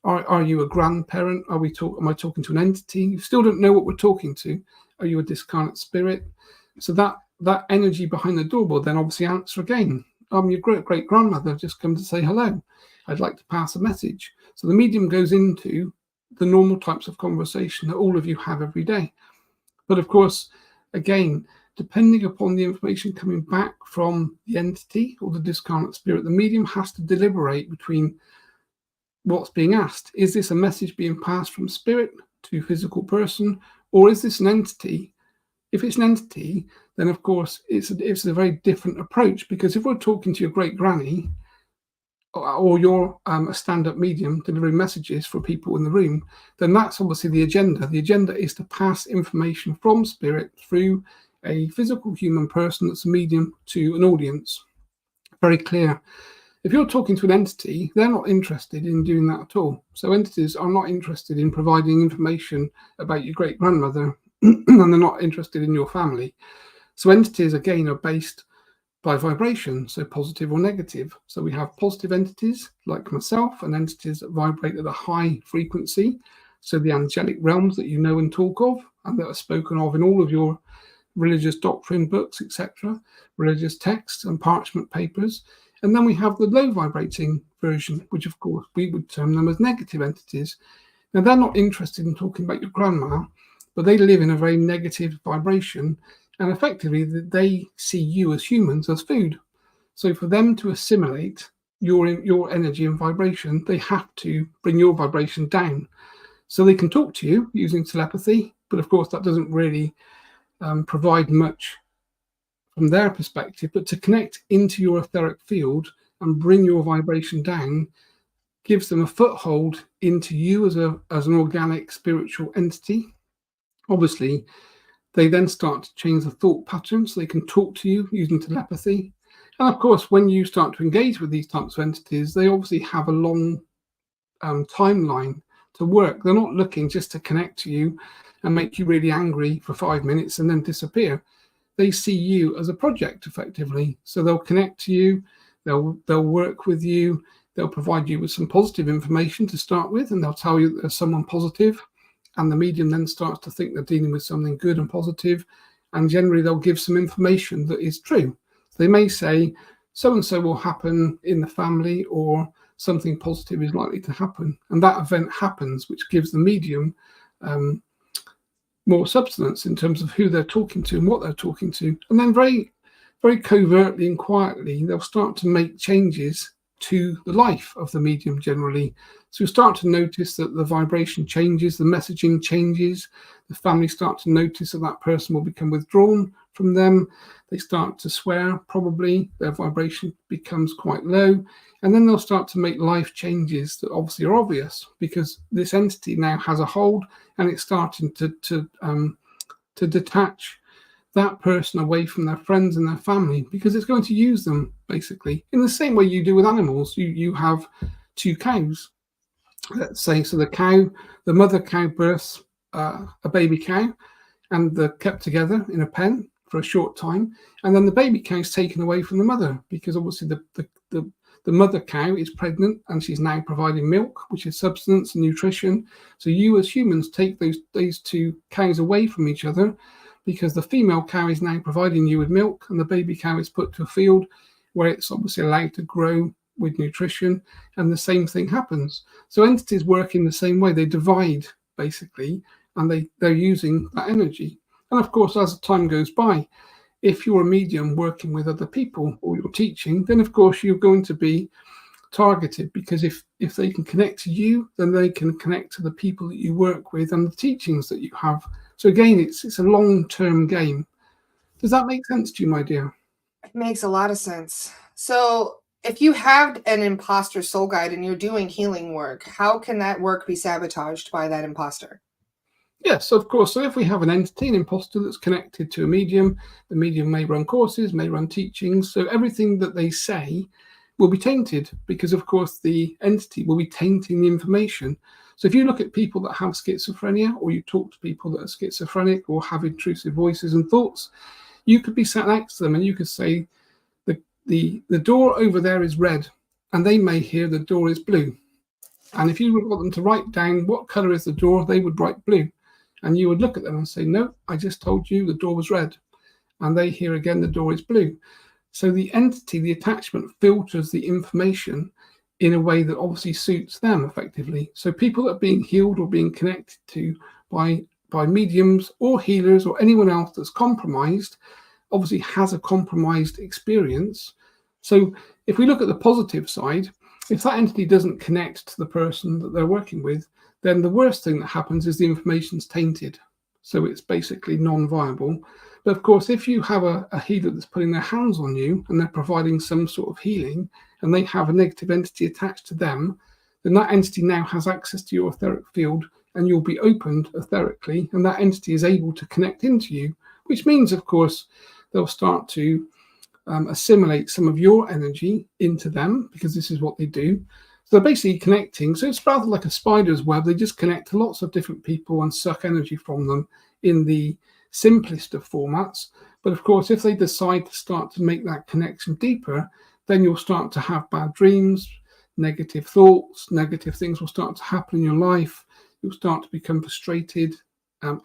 Are you a grandparent? Am I talking to an entity? You still don't know what we're talking to. Are you a discarnate spirit? So that energy behind the door will then obviously answer again. I'm your great grandmother. I've just come to say hello. I'd like to pass a message. So the medium goes into the normal types of conversation that all of you have every day. But of course, again, depending upon the information coming back from the entity or the discarnate spirit, the medium has to deliberate between what's being asked. Is this a message being passed from spirit to physical person, or is this an entity? If it's an entity, then of course it's a very different approach, because if we're talking to your great granny, or you're a stand-up medium delivering messages for people in the room, then that's obviously the agenda. The agenda is to pass information from spirit through a physical human person that's a medium to an audience. Very clear. If you're talking to an entity, they're not interested in doing that at all. So entities are not interested in providing information about your great grandmother, and they're not interested in your family. So entities, again, are based by vibration, so positive or negative. So we have positive entities like myself, and entities that vibrate at a high frequency. So the angelic realms that you know and talk of, and that are spoken of in all of your religious doctrine books, etc., religious texts and parchment papers. And then we have the low vibrating version, which of course we would term them as negative entities. Now they're not interested in talking about your grandma, but they live in a very negative vibration, and effectively they see you as humans as food. So for them to assimilate your energy and vibration, they have to bring your vibration down. So they can talk to you using telepathy, but of course that doesn't really provide much from their perspective. But to connect into your etheric field and bring your vibration down gives them a foothold into you as an organic spiritual entity. Obviously, they then start to change the thought patterns. They can talk to you using telepathy. And of course, when you start to engage with these types of entities, they obviously have a long timeline to work. They're not looking just to connect to you and make you really angry for 5 minutes and then disappear. They see you as a project, effectively. So they'll connect to you, they'll work with you, they'll provide you with some positive information to start with, and they'll tell you that there's someone positive, and the medium then starts to think they're dealing with something good and positive, and generally they'll give some information that is true. So they may say, so-and-so will happen in the family, or something positive is likely to happen, and that event happens, which gives the medium more substance in terms of who they're talking to and what they're talking to. And then very, very covertly and quietly, they'll start to make changes to the life of the medium generally. So you'll start to notice that the vibration changes, the messaging changes, the family start to notice that that person will become withdrawn from them. They start to swear, probably, their vibration becomes quite low, and then they'll start to make life changes that obviously are obvious, because this entity now has a hold, and it's starting to detach that person away from their friends and their family, because it's going to use them basically in the same way you do with animals. You have 2 cows, let's say. So the mother cow births a baby cow, and they're kept together in a pen for a short time, and then the baby cow is taken away from the mother, because obviously the mother cow is pregnant and she's now providing milk, which is substance and nutrition. So you as humans take those 2 cows away from each other, because the female cow is now providing you with milk, and the baby cow is put to a field where it's obviously allowed to grow with nutrition, and the same thing happens. So entities work in the same way. They divide, basically, and they're using that energy. And of course, as time goes by, if you're a medium working with other people or you're teaching, then of course you're going to be targeted, because if they can connect to you, then they can connect to the people that you work with and the teachings that you have. So again, it's a long-term game. Does that make sense to you, my dear? It makes a lot of sense. So, if you have an imposter soul guide and you're doing healing work, how can that work be sabotaged by that imposter? Yes, of course. So if we have an entity, an imposter that's connected to a medium, the medium may run courses, may run teachings. So everything that they say will be tainted because, of course, the entity will be tainting the information. So if you look at people that have schizophrenia, or you talk to people that are schizophrenic or have intrusive voices and thoughts, you could be sat next to them and you could say, the door over there is red, and they may hear the door is blue. And if you would want them to write down what colour is the door, they would write blue. And you would look at them and say, no, I just told you the door was red. And they hear again the door is blue. So the entity, the attachment, filters the information in a way that obviously suits them effectively. So people that are being healed or being connected to by mediums or healers or anyone else that's compromised obviously has a compromised experience. So if we look at the positive side, if that entity doesn't connect to the person that they're working with, then the worst thing that happens is the information's tainted. So it's basically non-viable. But of course, if you have a healer that's putting their hands on you and they're providing some sort of healing and they have a negative entity attached to them, then that entity now has access to your etheric field and you'll be opened etherically, and that entity is able to connect into you, which means, of course, they'll start to assimilate some of your energy into them, because this is what they do. So they're basically connecting. So it's rather like a spider's web. They just connect to lots of different people and suck energy from them in the simplest of formats. But of course, if they decide to start to make that connection deeper, then you'll start to have bad dreams, negative thoughts, negative things will start to happen in your life. You'll start to become frustrated,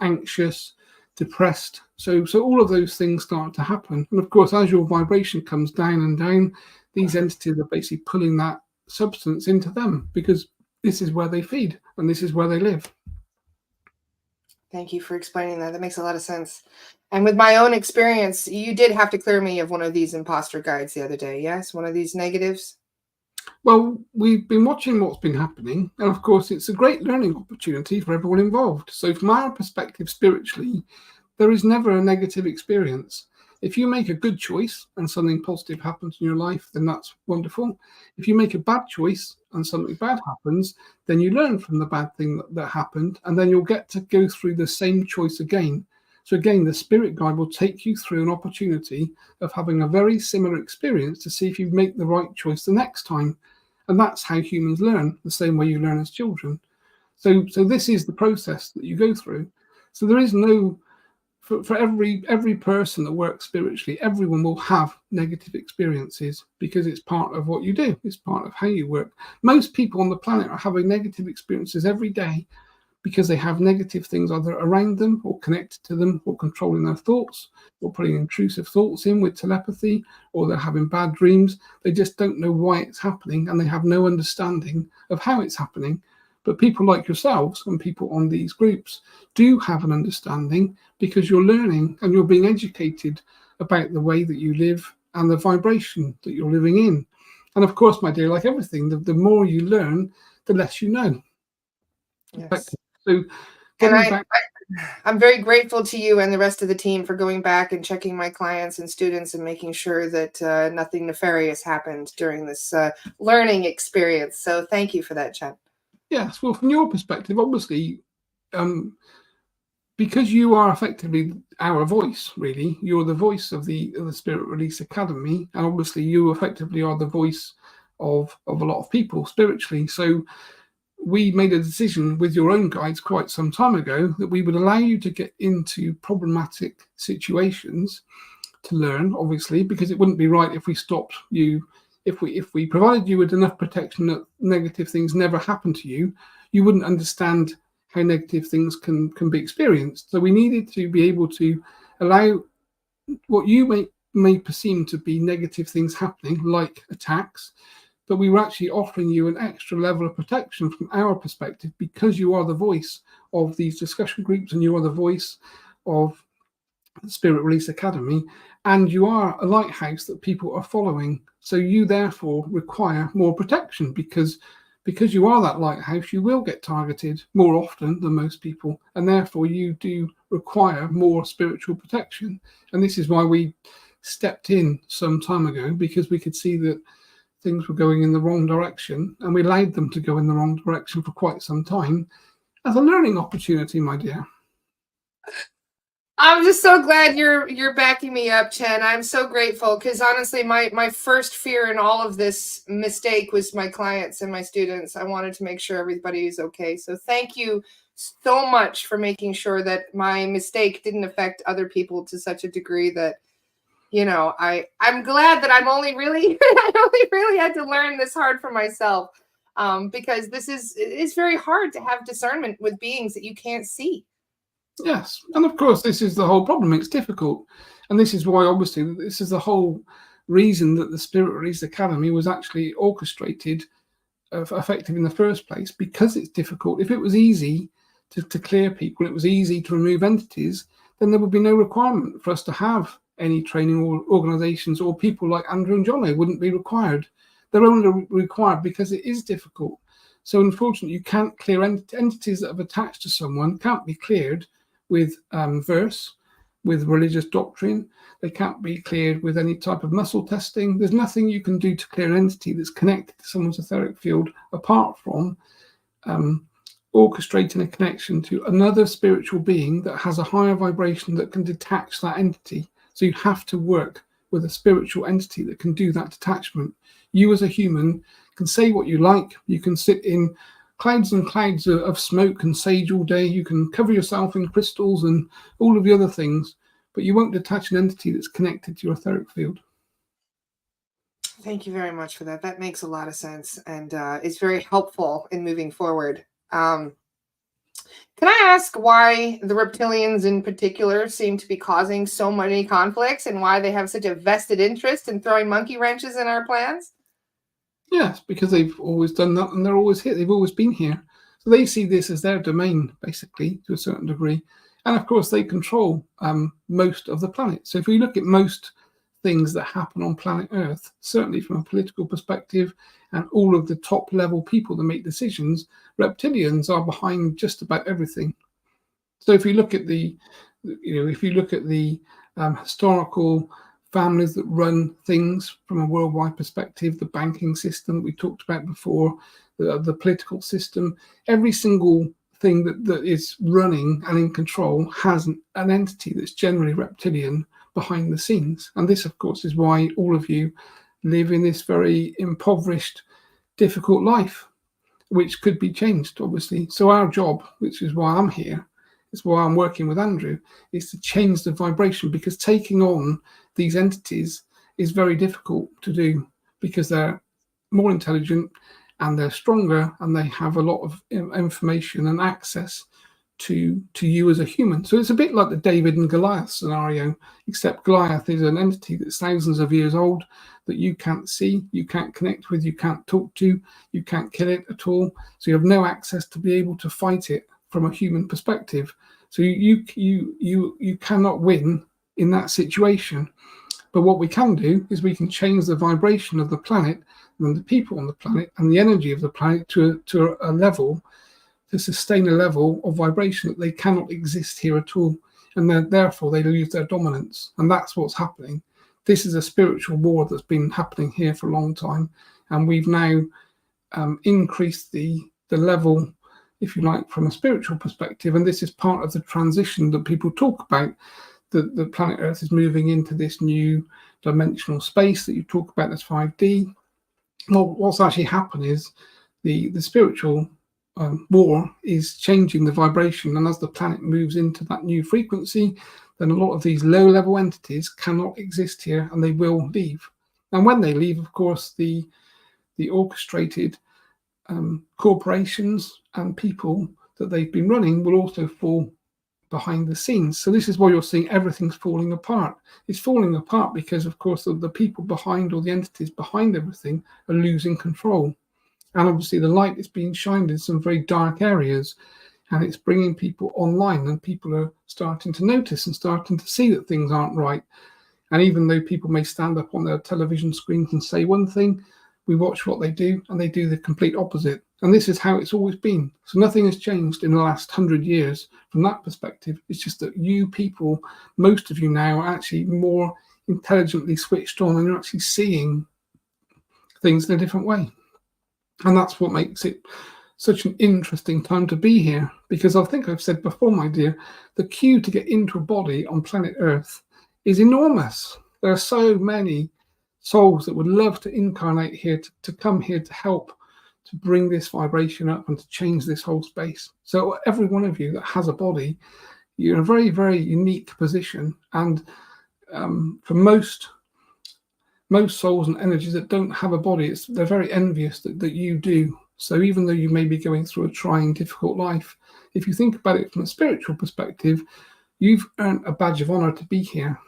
anxious, depressed. So all of those things start to happen. And of course, as your vibration comes down and down, these entities are basically pulling that substance into them, because this is where they feed and this is where they live. Thank you for explaining that. That makes a lot of sense. And with my own experience, you did have to clear me of one of these imposter guides the other day. Yes, one of these negatives. Well, we've been watching what's been happening, and of course, it's a great learning opportunity for everyone involved. So from our perspective, spiritually, there is never a negative experience. If you make a good choice and something positive happens in your life, then that's wonderful. If you make a bad choice and something bad happens, then you learn from the bad thing that happened, and then you'll get to go through the same choice again. So again, the spirit guide will take you through an opportunity of having a very similar experience to see if you make the right choice the next time. And that's how humans learn, the same way you learn as children. So this is the process that you go through. So there is no, for every person that works spiritually, everyone will have negative experiences because it's part of what you do. It's part of how you work. Most people on the planet are having negative experiences every day because they have negative things either around them or connected to them or controlling their thoughts or putting intrusive thoughts in with telepathy, or they're having bad dreams. They just don't know why it's happening and they have no understanding of how it's happening. But people like yourselves and people on these groups do have an understanding because you're learning and you're being educated about the way that you live and the vibration that you're living in. And of course, my dear, like everything, the more you learn, the less you know. Yes. So and I'm very grateful to you and the rest of the team for going back and checking my clients and students and making sure that nothing nefarious happened during this learning experience. So thank you for that, Chen. Yes, well, from your perspective, obviously, because you are effectively our voice, really, you're the voice of the Spirit Release Academy, and obviously you effectively are the voice of a lot of people spiritually. So we made a decision with your own guides quite some time ago that we would allow you to get into problematic situations to learn, obviously, because it wouldn't be right if we stopped you. If we provided you with enough protection that negative things never happen to you, you wouldn't understand how negative things can be experienced. So we needed to be able to allow what you may perceive to be negative things happening, like attacks, but we were actually offering you an extra level of protection from our perspective because you are the voice of these discussion groups and you are the voice of Spirit Release Academy, and you are a lighthouse that people are following. So you therefore require more protection because you are that lighthouse, you will get targeted more often than most people, and therefore you do require more spiritual protection. And this is why we stepped in some time ago because we could see that things were going in the wrong direction, and we allowed them to go in the wrong direction for quite some time as a learning opportunity, my dear. I'm just so glad you're backing me up, Chen. I'm so grateful because honestly, my first fear in all of this mistake was my clients and my students. I wanted to make sure everybody is okay. So thank you so much for making sure that my mistake didn't affect other people to such a degree that, you know, I'm glad that I'm only really I only really had to learn this hard for myself, because it's very hard to have discernment with beings that you can't see. Yes, and of course this is the whole problem. It's difficult, and this is why obviously this is the whole reason that the Spirit Release Academy was actually orchestrated effective in the first place, because it's difficult. If it was easy to clear people, it was easy to remove entities, then there would be no requirement for us to have any training or organizations, or people like Andrew and Jono wouldn't be required. They're only required because it is difficult. So unfortunately, you can't clear entities that have attached to someone, can't be cleared with verse, with religious doctrine. They can't be cleared with any type of muscle testing. There's nothing you can do to clear an entity that's connected to someone's etheric field apart from orchestrating a connection to another spiritual being that has a higher vibration that can detach that entity. So you have to work with a spiritual entity that can do that detachment. You as a human can say what you like. You can sit in clouds and clouds of smoke and sage all day. You can cover yourself in crystals and all of the other things, but you won't detach an entity that's connected to your etheric field. Thank you very much for that. That makes a lot of sense, and is very helpful in moving forward. Can I ask why the reptilians in particular seem to be causing so many conflicts, and why they have such a vested interest in throwing monkey wrenches in our plans? Yes, because they've always done that, and they're always here. They've always been here. So they see this as their domain, basically, to a certain degree. And of course, they control most of the planet. So if we look at most things that happen on planet Earth, certainly from a political perspective, and all of the top level people that make decisions, reptilians are behind just about everything. So if you look at the, historical families that run things from a worldwide perspective, the banking system we talked about before, the political system, every single thing that is running and in control has an entity that's generally reptilian behind the scenes. And this, of course, is why all of you live in this very impoverished, difficult life, which could be changed, obviously. So our job, which is why I'm here, is why I'm working with Andrew, is to change the vibration, because taking on these entities is very difficult to do, because they're more intelligent and they're stronger and they have a lot of information and access to you as a human. So it's a bit like the David and Goliath scenario, except Goliath is an entity that's thousands of years old that you can't see, you can't connect with, you can't talk to, you can't kill it at all. So you have no access to be able to fight it from a human perspective. So you cannot win in that situation. But what we can do is we can change the vibration of the planet and the people on the planet and the energy of the planet to a level, to sustain a level of vibration that they cannot exist here at all. And then therefore they lose their dominance. And that's what's happening. This is a spiritual war that's been happening here for a long time. And we've now increased the level, if you like, from a spiritual perspective. And this is part of the transition that people talk about. The planet Earth is moving into this new dimensional space that you talk about as 5D. Well, what's actually happened is the spiritual war is changing the vibration. And as the planet moves into that new frequency, then a lot of these low-level entities cannot exist here, and they will leave. And when they leave, of course, the orchestrated corporations and people that they've been running will also fall behind the scenes. So this is why you're seeing everything's falling apart. It's falling apart because, of course, the people behind, or the entities behind everything, are losing control. And obviously the light is being shined in some very dark areas, and it's bringing people online, and people are starting to notice and starting to see that things aren't right. And even though people may stand up on their television screens and say one thing, we watch what they do, and they do the complete opposite. And this is how it's always been. So nothing has changed in the last 100 years from that perspective. It's just that you people, most of you now, are actually more intelligently switched on, and you're actually seeing things in a different way. And that's what makes it such an interesting time to be here, because I think I've said before, my dear, the queue to get into a body on planet Earth is enormous. There are so many souls that would love to incarnate here, to come here to help to bring this vibration up and to change this whole space. So every one of you that has a body, you're in a very, very unique position. And for most souls and energies that don't have a body, they're very envious that you do. So even though you may be going through a trying, difficult life, if you think about it from a spiritual perspective, you've earned a badge of honor to be here.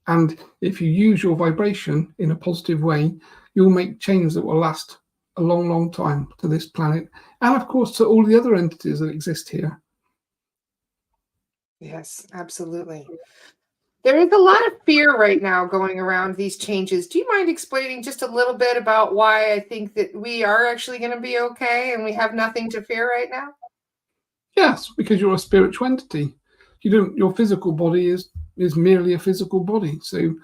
And if you use your vibration in a positive way, you'll make change that will last a long, long time to this planet, and of course to all the other entities that exist here. Yes, absolutely. There is a lot of fear right now going around these changes. Do you mind explaining just a little bit about why I think that we are actually going to be okay and we have nothing to fear right now? Yes, because you're a spiritual entity. Your physical body is merely a physical body, so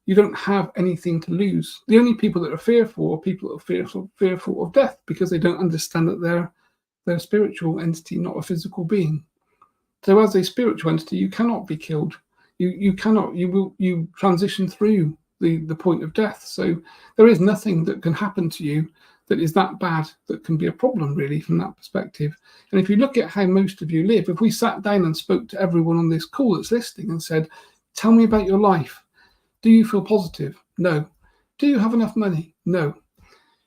you don't have anything to lose. The only people that are fearful are people that are fearful of death, because they don't understand that they're a spiritual entity, not a physical being. So as a spiritual entity, you cannot be killed. You transition through the point of death. So there is nothing that can happen to you that is that bad that can be a problem, really, from that perspective. And if you look at how most of you live, if we sat down and spoke to everyone on this call that's listening and said, tell me about your life. Do you feel positive? No. Do you have enough money? No.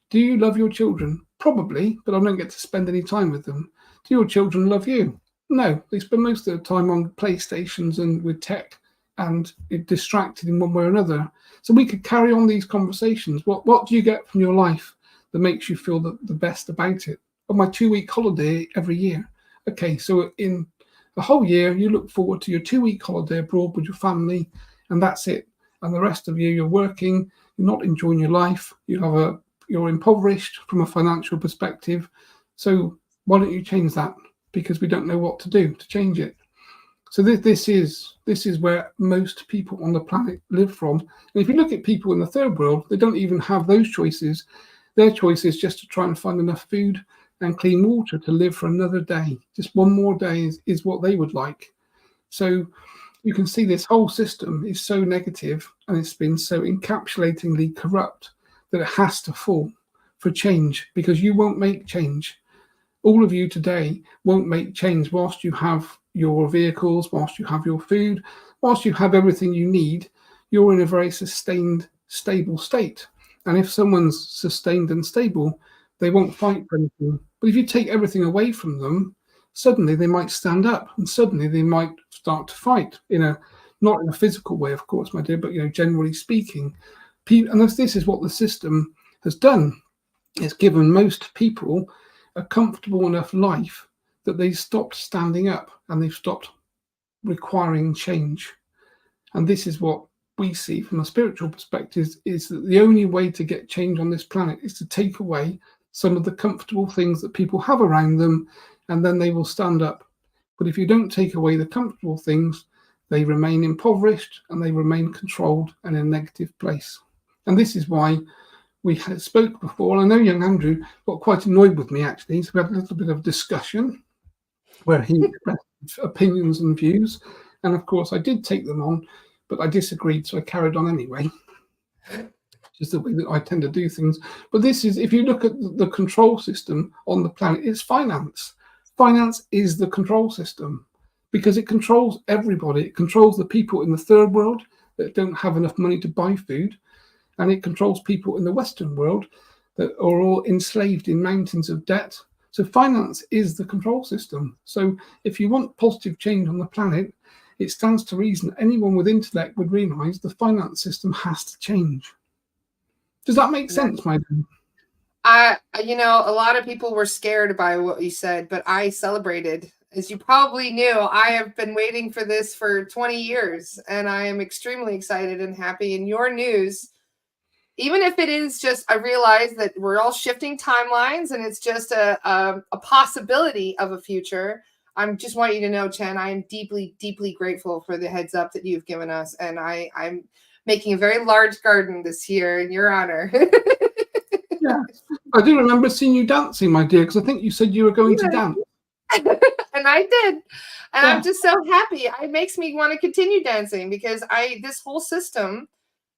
Do you love your children? Probably, but I don't get to spend any time with them. Do your children love you? No. They spend most of the time on PlayStations and with tech and distracted in one way or another. So we could carry on these conversations. What do you get from your life that makes you feel the best about it? On my 2-week holiday every year. Okay, so in a whole year, you look forward to your 2-week holiday abroad with your family, and that's it. And the rest of you, you're working, you're not enjoying your life, you're impoverished from a financial perspective. So why don't you change that? Because we don't know what to do to change it. So this is where most people on the planet live from. And if you look at people in the third world, they don't even have those choices. Their choice is just to try and find enough food and clean water to live for another day. Just one more day is what they would like. So you can see this whole system is so negative, and it's been so encapsulatingly corrupt that it has to fall for change, because you won't make change. All of you today won't make change whilst you have your vehicles, whilst you have your food, whilst you have everything you need. You're in a very sustained, stable state. And if someone's sustained and stable, they won't fight for anything. But if you take everything away from them, suddenly they might stand up, and suddenly they might start to fight not in a physical way, of course, my dear, but generally speaking. And this is what the system has done. It's given most people a comfortable enough life that they stopped standing up and they've stopped requiring change. And this is what we see from a spiritual perspective, is that the only way to get change on this planet is to take away some of the comfortable things that people have around them, and then they will stand up. But if you don't take away the comfortable things, they remain impoverished and they remain controlled and in a negative place. And this is why we had spoke before. And I know young Andrew got quite annoyed with me, actually. So we had a little bit of discussion where he expressed opinions and views. And of course, I did take them on, but I disagreed, so I carried on anyway. Just the way that I tend to do things. But this is, if you look at the control system on the planet, it's finance. Finance is the control system, because it controls everybody. It controls the people in the third world that don't have enough money to buy food, and it controls people in the Western world that are all enslaved in mountains of debt. So finance is the control system. So if you want positive change on the planet, it stands to reason anyone with intellect would realize the finance system has to change. Does that make sense, my dear? A lot of people were scared by what you said, but I celebrated. As you probably knew, I have been waiting for this for 20 years, and I am extremely excited and happy. And your news, even if it is just, I realize that we're all shifting timelines and it's just a possibility of a future. I just want you to know, Chen, I am deeply, deeply grateful for the heads up that you've given us. And I'm making a very large garden this year in your honor. Yeah, I do remember seeing you dancing, my dear, because I think you said you were going to dance. And I did. And Yeah. I'm just so happy. It makes me want to continue dancing because this whole system,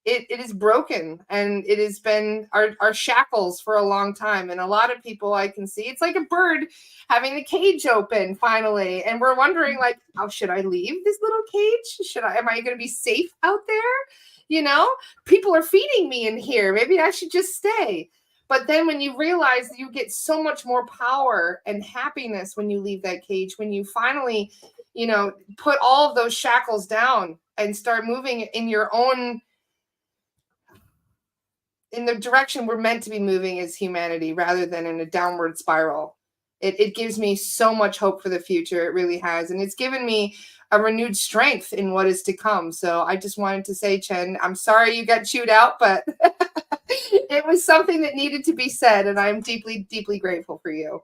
it is broken, and it has been our shackles for a long time. And a lot of people I can see, it's like a bird having the cage open finally. And we're wondering, like, oh, should I leave this little cage? Am I going to be safe out there? People are feeding me in here. Maybe I should just stay. But then when you realize that you get so much more power and happiness when you leave that cage, when you finally, put all of those shackles down and start moving in the direction we're meant to be moving as humanity, rather than in a downward spiral. It gives me so much hope for the future. It really has. And it's given me a renewed strength in what is to come. So I just wanted to say, Chen, I'm sorry you got chewed out, but it was something that needed to be said. And I'm deeply, deeply grateful for you.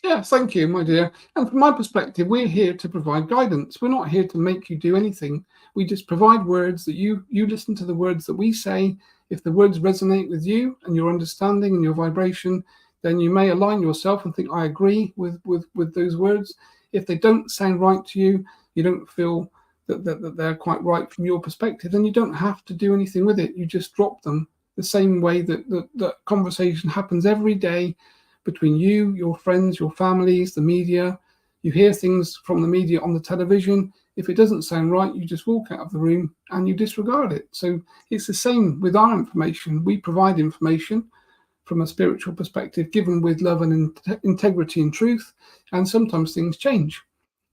Yes, thank you, my dear. And from my perspective, we're here to provide guidance. We're not here to make you do anything. We just provide words that you listen to the words that we say. If the words resonate with you and your understanding and your vibration, then you may align yourself and think, I agree with those words. If they don't sound right to you, you don't feel that they're quite right from your perspective, then you don't have to do anything with it. You just drop them, the same way that conversation happens every day between you, your friends, your families, the media. You hear things from the media on the television. If it doesn't sound right, you just walk out of the room and you disregard it. So it's the same with our information. We provide information from a spiritual perspective, given with love and integrity and truth. And sometimes things change,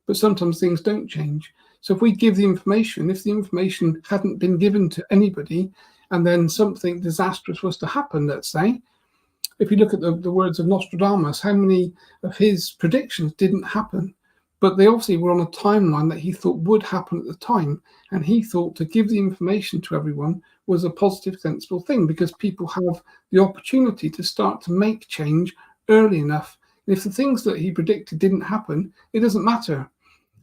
but sometimes things don't change. So if we give the information, if the information hadn't been given to anybody, and then something disastrous was to happen, let's say, if you look at the words of Nostradamus, how many of his predictions didn't happen? But they obviously were on a timeline that he thought would happen at the time. And he thought to give the information to everyone was a positive, sensible thing, because people have the opportunity to start to make change early enough. And if the things that he predicted didn't happen, it doesn't matter.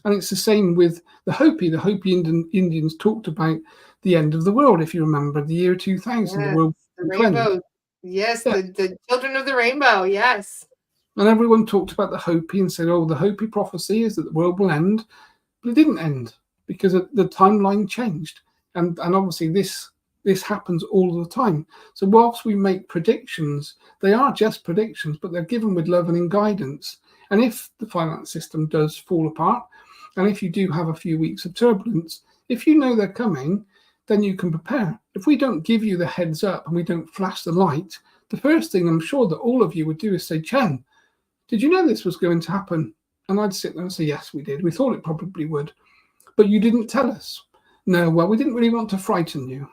And it's the same with the Hopi. The Hopi Indians talked about the end of the world, if you remember, the year 2000, Yes, the world the rainbow. Yes, yeah. the children of the rainbow. Yes. And everyone talked about the Hopi and said, oh, the Hopi prophecy is that the world will end. But it didn't end because the timeline changed. And obviously this happens all the time. So whilst we make predictions, they are just predictions, but they're given with love and in guidance. And if the finance system does fall apart, and if you do have a few weeks of turbulence, if you know they're coming, then you can prepare. If we don't give you the heads up and we don't flash the light, the first thing I'm sure that all of you would do is say, Chen, did you know this was going to happen? And I'd sit there and say, yes, we did. We thought it probably would. But you didn't tell us. No, well, we didn't really want to frighten you.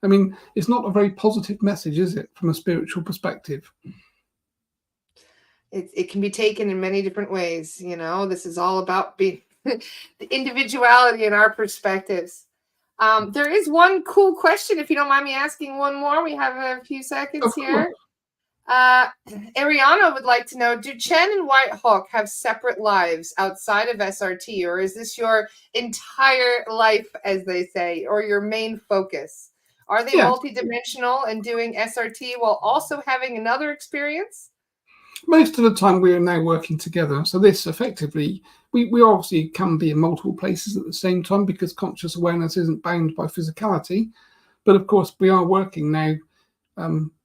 I mean, it's not a very positive message, is it, from a spiritual perspective? It can be taken in many different ways. This is all about being the individuality in our perspectives. There is one cool question, if you don't mind me asking one more. We have a few seconds here. Ariana would like to know, do Chen and White Hawk have separate lives outside of SRT, or is this your entire life, as they say, or your main focus? Are they multidimensional and doing SRT while also having another experience? Most of the time we are now working together. So this effectively, we obviously can be in multiple places at the same time because conscious awareness isn't bound by physicality. But of course, we are working now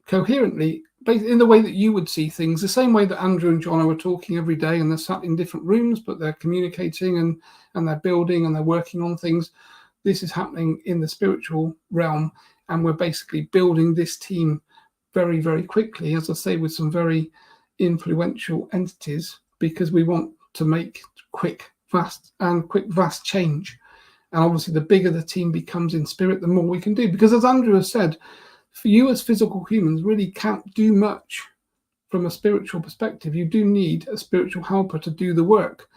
coherently in the way that you would see things, the same way that Andrew and John are talking every day, and they're sat in different rooms, but they're communicating and they're building and they're working on things. This is happening in the spiritual realm, and we're basically building this team very, very quickly, as I say, with some very influential entities, because we want to make quick, vast change. And obviously, the bigger the team becomes in spirit, the more we can do. Because as Andrew has said, for you as physical humans really can't do much from a spiritual perspective. You do need a spiritual helper to do the work.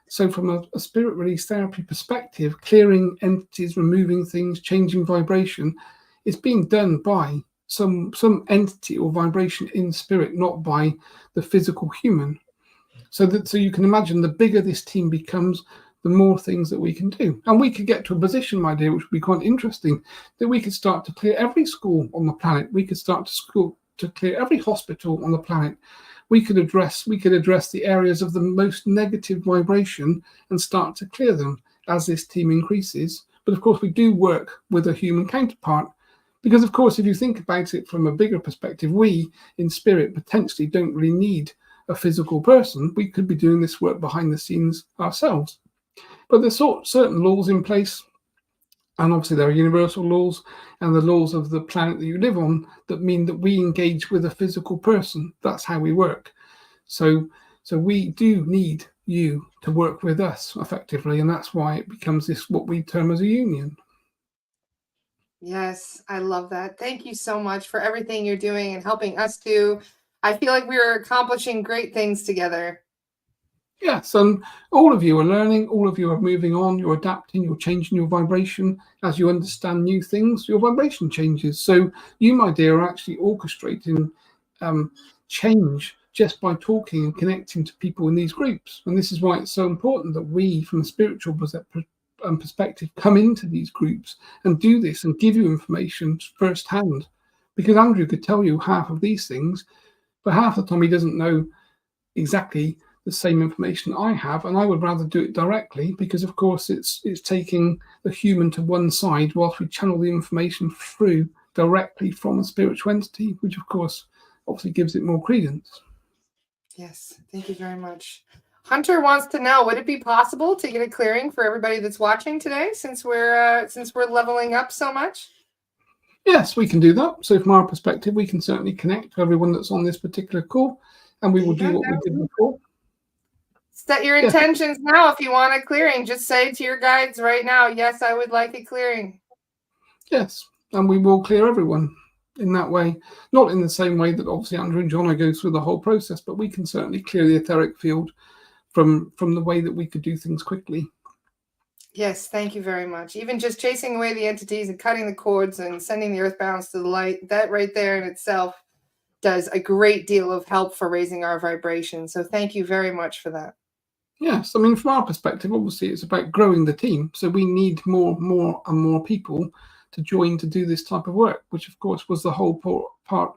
So from a spirit release therapy perspective, clearing entities, removing things, changing vibration, is being done by some entity or vibration in spirit, not by the physical human. So you can imagine the bigger this team becomes, the more things that we can do. And we could get to a position, my dear, which would be quite interesting, that we could start to clear every school on the planet. We could start to clear every hospital on the planet. We could address the areas of the most negative vibration and start to clear them as this team increases. But of course, we do work with a human counterpart. Because, of course, if you think about it from a bigger perspective, we in spirit potentially don't really need a physical person. We could be doing this work behind the scenes ourselves. But there's certain laws in place, and obviously there are universal laws and the laws of the planet that you live on that mean that we engage with a physical person. That's how we work. So we do need you to work with us effectively, and that's why it becomes this what we term as a union. Yes, I love that. Thank you so much for everything you're doing and helping us do. I feel like we're accomplishing great things together. Yes, and all of you are learning, all of you are moving on, you're adapting, you're changing your vibration. As you understand new things, your vibration changes. So you, my dear, are actually orchestrating change just by talking and connecting to people in these groups. And this is why it's so important that we, from a spiritual perspective, come into these groups and do this and give you information firsthand. Because Andrew could tell you half of these things, but half the time he doesn't know exactly the same information I have, and I would rather do it directly because, of course, it's taking the human to one side whilst we channel the information through directly from a spiritual entity, which, of course, obviously gives it more credence. Yes, thank you very much. Hunter wants to know, would it be possible to get a clearing for everybody that's watching today, since we're leveling up so much? Yes, we can do that. So from our perspective, we can certainly connect to everyone that's on this particular call, and we will do what we did before. Set your intentions now. If you want a clearing, just say to your guides right now, yes, I would like a clearing. Yes, and we will clear everyone in that way. Not in the same way that obviously Andrew and John go through the whole process, but we can certainly clear the etheric field from the way that we could do things quickly. Yes, thank you very much. Even just chasing away the entities and cutting the cords and sending the earthbounds to the light, that right there in itself does a great deal of help for raising our vibration. So thank you very much for that. Yes, I mean, from our perspective, obviously it's about growing the team. So we need more and more people to join to do this type of work, which of course was the whole part,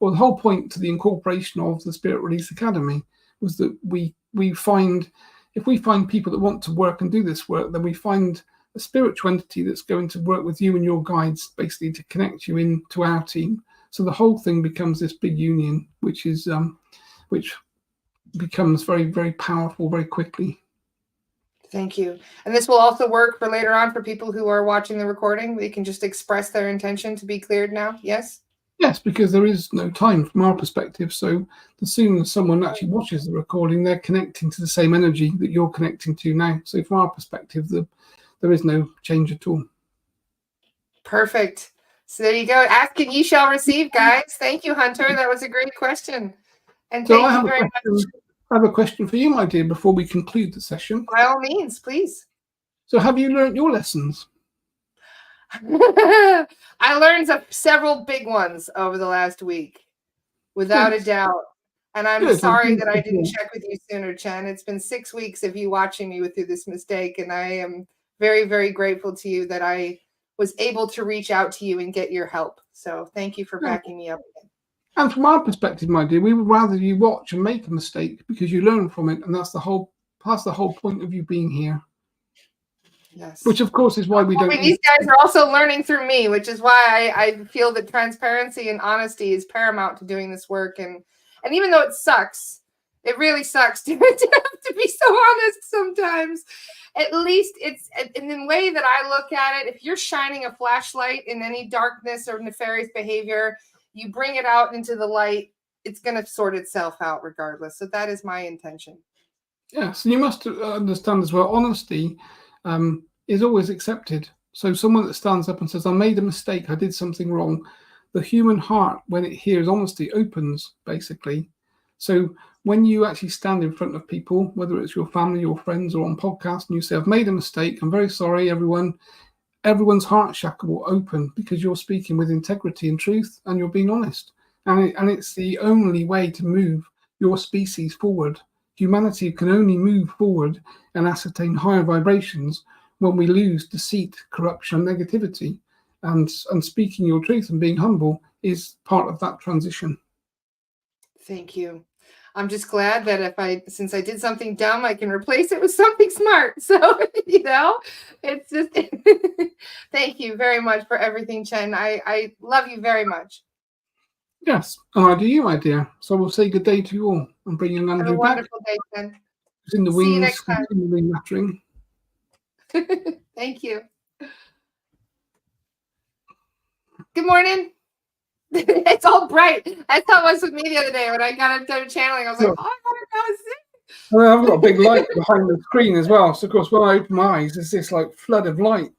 or the whole point to the incorporation of the Spirit Release Academy, was that if we find people that want to work and do this work, then we find a spiritual entity that's going to work with you and your guides, basically to connect you into our team. So the whole thing becomes this big union, which becomes very, very powerful very quickly. Thank you. And this will also work for later on for people who are watching the recording. They can just express their intention to be cleared now. Yes? Yes, because there is no time from our perspective. So the sooner someone actually watches the recording, they're connecting to the same energy that you're connecting to now. So from our perspective, there is no change at all. Perfect. So there you go. Ask and ye shall receive, guys. Thank you, Hunter. That was a great question. And thank you very much. I have a question for you, my dear, before we conclude the session. By all means, please. So have you learned your lessons? I learned several big ones over the last week, without a doubt. And I'm sorry that I didn't check with you sooner, Chen. It's been 6 weeks of you watching me through this mistake, and I am very, very grateful to you that I was able to reach out to you and get your help. So thank you for backing me up again. And from our perspective, my dear, we would rather you watch and make a mistake because you learn from it, and that's the whole point of you being here. Yes. Which, of course, is why we don't. These guys are also learning through me, which is why I feel that transparency and honesty is paramount to doing this work. And even though it sucks, it really sucks to have to be so honest sometimes. At least it's in the way that I look at it. If you're shining a flashlight in any darkness or nefarious behavior, you bring it out into the light, it's going to sort itself out regardless. So that is my intention. Yes, and you must understand as well, honesty is always accepted. So someone that stands up and says, I made a mistake, I did something wrong, the human heart, when it hears honesty, opens, basically. So when you actually stand in front of people, whether it's your family, your friends, or on podcast, and you say, I've made a mistake, I'm very sorry, everyone's heart chakra will open because you're speaking with integrity and truth, and you're being honest. And it's the only way to move your species forward humanity can only move forward and ascertain higher vibrations when we lose deceit, corruption, and negativity. And speaking your truth and being humble is part of that transition. Thank you. I'm just glad that since I did something dumb, I can replace it with something smart. So, it's just, thank you very much for everything, Chen. I love you very much. Yes, and I do you, my dear. So we'll say good day to you all and bring young Andrew back. Have a wonderful day, Chen. He's in the See you wings, next time. continually nattering. Thank you. Good morning. It's all bright. That's how it was with me the other day when I got into channeling. I was like, oh, I gotta go see. Well, I've got a big light behind the screen as well. So, of course, when I open my eyes, there's this like flood of light.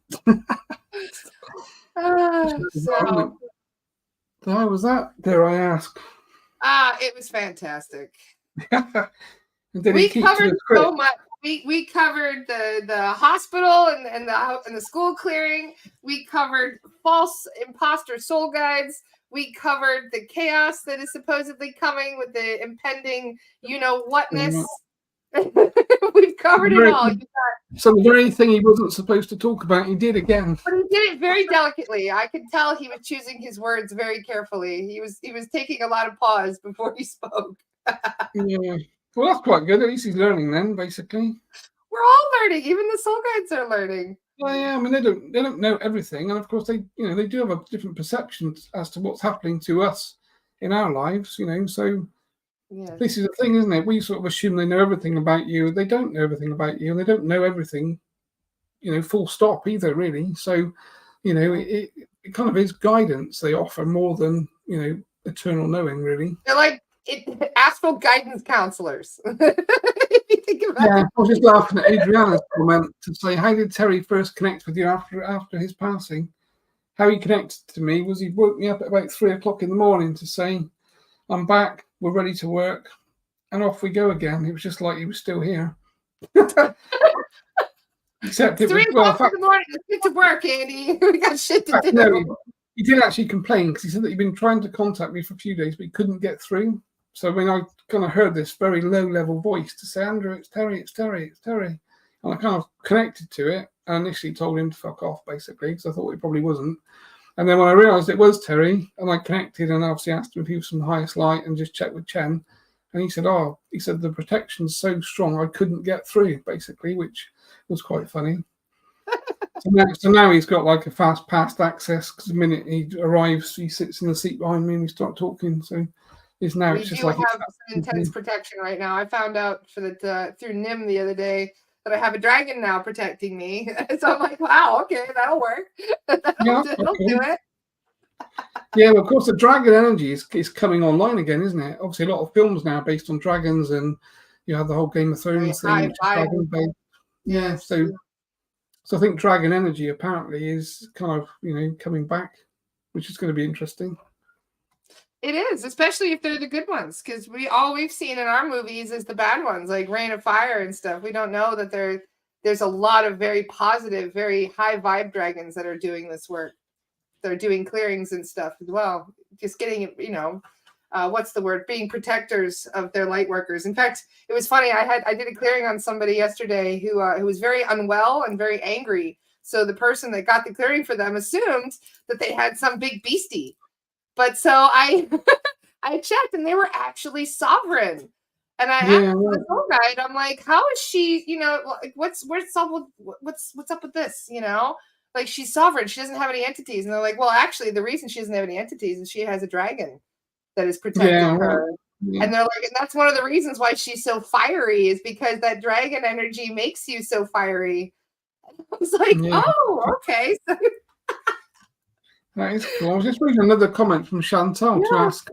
So, how was that? Dare I ask? It was fantastic. We covered so much. We covered the hospital and the school clearing. We covered false imposter soul guides. We covered the chaos that is supposedly coming with the impending, whatness. We've covered it all. So the very thing he wasn't supposed to talk about, he did again. But he did it very delicately. I could tell he was choosing his words very carefully. He was taking a lot of pause before he spoke. Yeah. Well, that's quite good. At least he's learning then, basically. We're all learning. Even the soul guides are learning. Well, yeah, I mean, they don't know everything, and of course they do have a different perception as to what's happening to us in our lives. So yes. This is the thing, isn't it? We sort of assume they know everything about you. They don't know everything about you, and they don't know everything, full stop either, really. So, it kind of is guidance they offer more than eternal knowing, really. They're like astral guidance counselors. Yeah, I was just laughing at Adriana's comment to say, how did Terry first connect with you after his passing? How he connected to me was he woke me up at about 3 o'clock in the morning to say, I'm back, we're ready to work, and off we go again. It was just like he was still here. Except it was 3 o'clock in the morning, let's get to work, Andy. We got shit to do. No, he did actually complain because he said that he'd been trying to contact me for a few days, but he couldn't get through. So when I kind of heard this very low-level voice to say, Andrew, it's Terry, it's Terry, it's Terry. And I kind of connected to it and initially told him to fuck off, basically, because I thought it probably wasn't. And then when I realised it was Terry, and I connected and obviously asked him if he was from the highest light and just checked with Chen. And he said, the protection's so strong I couldn't get through, basically, which was quite funny. So now he's got like a fast access because the minute he arrives, he sits in the seat behind me and we start talking. So it's just like... We have some intense protection right now. I found out through Nim the other day that I have a dragon now protecting me. So I'm like, wow, okay, that'll work. That'll do it. Yeah, well, of course, the dragon energy is coming online again, isn't it? Obviously, a lot of films now based on dragons, and you have the whole Game of Thrones thing. Yeah, so I think dragon energy apparently is kind of coming back, which is going to be interesting. It is, especially if they're the good ones, because all we've seen in our movies is the bad ones, like Rain of Fire and stuff. We don't know that there's a lot of very positive, very high vibe dragons that are doing this work. They're doing clearings and stuff as well. Just getting, what's the word? Being protectors of their light workers. In fact, it was funny. I did a clearing on somebody yesterday who was very unwell and very angry. So the person that got the clearing for them assumed that they had some big beastie. But so I checked and they were actually sovereign. And I asked the soul guide, I'm like, how is she, what's up with this, Like, she's sovereign. She doesn't have any entities. And they're like, well, actually, the reason she doesn't have any entities is she has a dragon that is protecting her. Yeah. And they're like, and that's one of the reasons why she's so fiery is because that dragon energy makes you so fiery. And I was like, oh, okay. So that is cool. I was just reading another comment from Chantal to ask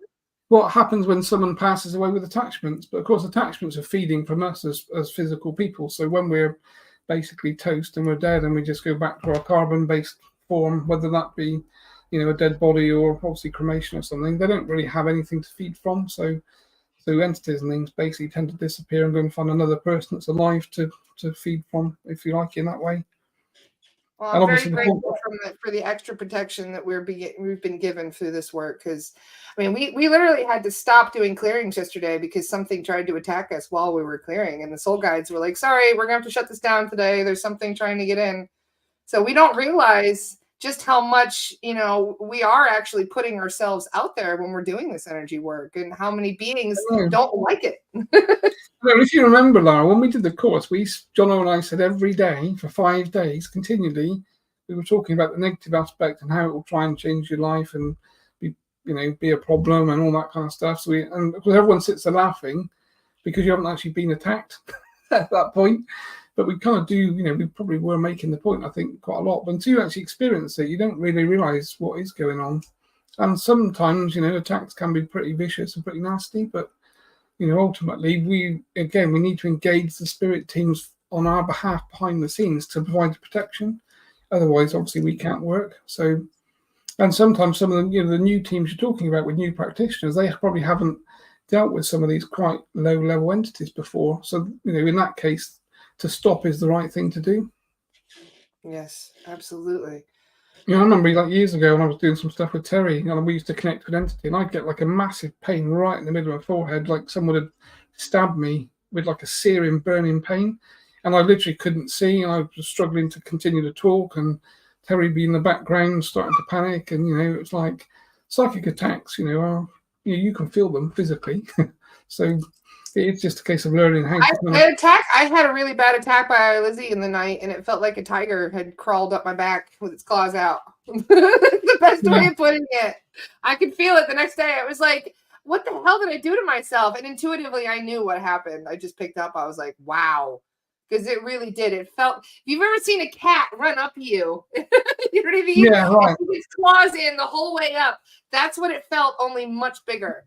what happens when someone passes away with attachments. But of course, attachments are feeding from us as physical people. So when we're basically toast and we're dead and we just go back to our carbon-based form, whether that be, a dead body or obviously cremation or something, they don't really have anything to feed from. So entities and things basically tend to disappear and go and find another person that's alive to feed from, if you like, in that way. Well, And I'm very obviously, grateful for the extra protection that we've been given through this work. Because, I mean, we literally had to stop doing clearings yesterday because something tried to attack us while we were clearing, and the soul guides were like, "Sorry, we're gonna have to shut this down today. There's something trying to get in." So we don't realize just how much, we are actually putting ourselves out there when we're doing this energy work, and how many beings don't like it. If you remember, Lara, when we did the course, John and I said every day for 5 days continually, we were talking about the negative aspect and how it will try and change your life and be a problem and all that kind of stuff. So and because everyone sits there laughing because you haven't actually been attacked at that point. But we kind of do, we probably were making the point, I think, quite a lot. But until you actually experience it, you don't really realize what is going on. And sometimes, attacks can be pretty vicious and pretty nasty. But, ultimately, we need to engage the spirit teams on our behalf behind the scenes to provide the protection. Otherwise, obviously, we can't work. So, and sometimes some of the new teams you're talking about with new practitioners, they probably haven't dealt with some of these quite low-level entities before. So, in that case, to stop is the right thing to do. Yes, absolutely. I remember years ago when I was doing some stuff with Terry, and we used to connect with an entity, and I'd get like a massive pain right in the middle of my forehead, like someone had stabbed me with like a searing, burning pain, and I literally couldn't see, and I was struggling to continue to talk, and Terry be in the background starting to panic, and it's like psychic attacks. You can feel them physically, so. It's just a case of learning how to. I had a really bad attack by Lizzie in the night, and it felt like a tiger had crawled up my back with its claws out. The best way of putting it. I could feel it the next day. It was like, what the hell did I do to myself? And intuitively, I knew what happened. I just picked up. I was like, wow. Because it really did. It felt, if you've ever seen a cat run up you, you know what I mean? Yeah, right. Its claws in the whole way up. That's what it felt, only much bigger.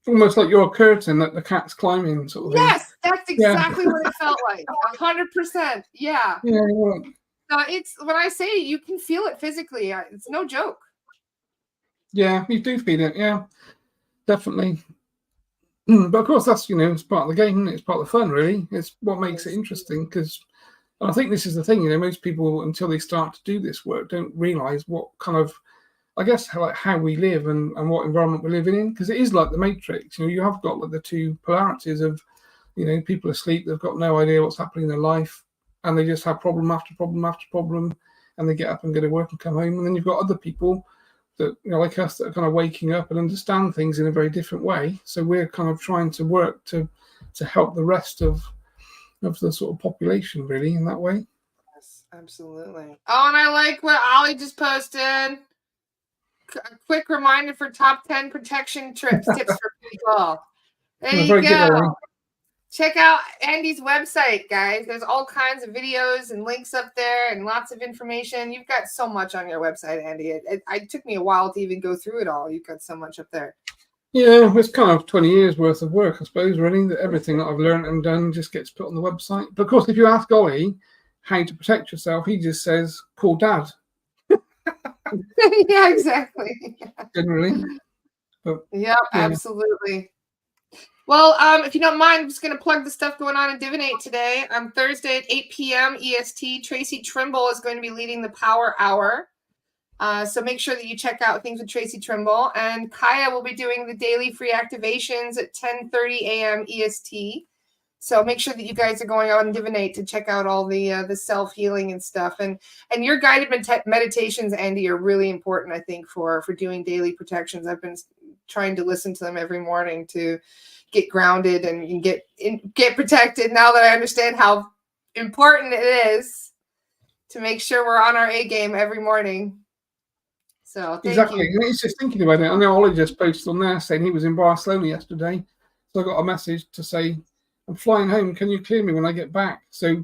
Almost like you're a curtain that the cat's climbing, sort of thing. Yes, that's exactly what it felt like. 100%. Yeah. Yeah, right. It's when I say you can feel it physically. It's no joke. Yeah, you do feel it. Yeah, definitely. But of course, that's it's part of the game. It's part of the fun, really. It's what makes it interesting. Because I think this is the thing. Most people, until they start to do this work, don't realize what kind of, I guess, how we live and what environment we're living in, because it is like the Matrix. You have got like the two polarities of, people asleep, they've got no idea what's happening in their life, and they just have problem after problem after problem, and they get up and go to work and come home. And then you've got other people that, like us, that are kind of waking up and understand things in a very different way. So we're kind of trying to work to help the rest of the sort of population, really, in that way. Yes, absolutely. Oh, and I like what Ollie just posted. A quick reminder for top 10 protection tips for people. There you go. Check out Andy's website, guys. There's all kinds of videos and links up there and lots of information. You've got so much on your website, Andy. It took me a while to even go through it all. You've got so much up there. Yeah, it's kind of 20 years worth of work, I suppose, really. That everything that I've learned and done just gets put on the website. But of course, if you ask Ollie how to protect yourself, he just says, call Dad. Yeah, exactly. Generally. But, yeah, absolutely. Well, if you don't mind, I'm just going to plug the stuff going on in Divinate today. On Thursday at 8 p.m. EST, Tracy Trimble is going to be leading the Power Hour. So make sure that you check out things with Tracy Trimble. And Kaya will be doing the daily free activations at 10:30 a.m. EST. So make sure that you guys are going on Divinate to check out all the self-healing and stuff. And your guided meditations, Andy, are really important, I think, for doing daily protections. I've been trying to listen to them every morning to get grounded and get protected, now that I understand how important it is to make sure we're on our A game every morning. So thank you. It's just thinking about it. I know Ollie just posted on there saying he was in Barcelona yesterday. So I got a message to say, I'm flying home. Can you clear me when I get back? So,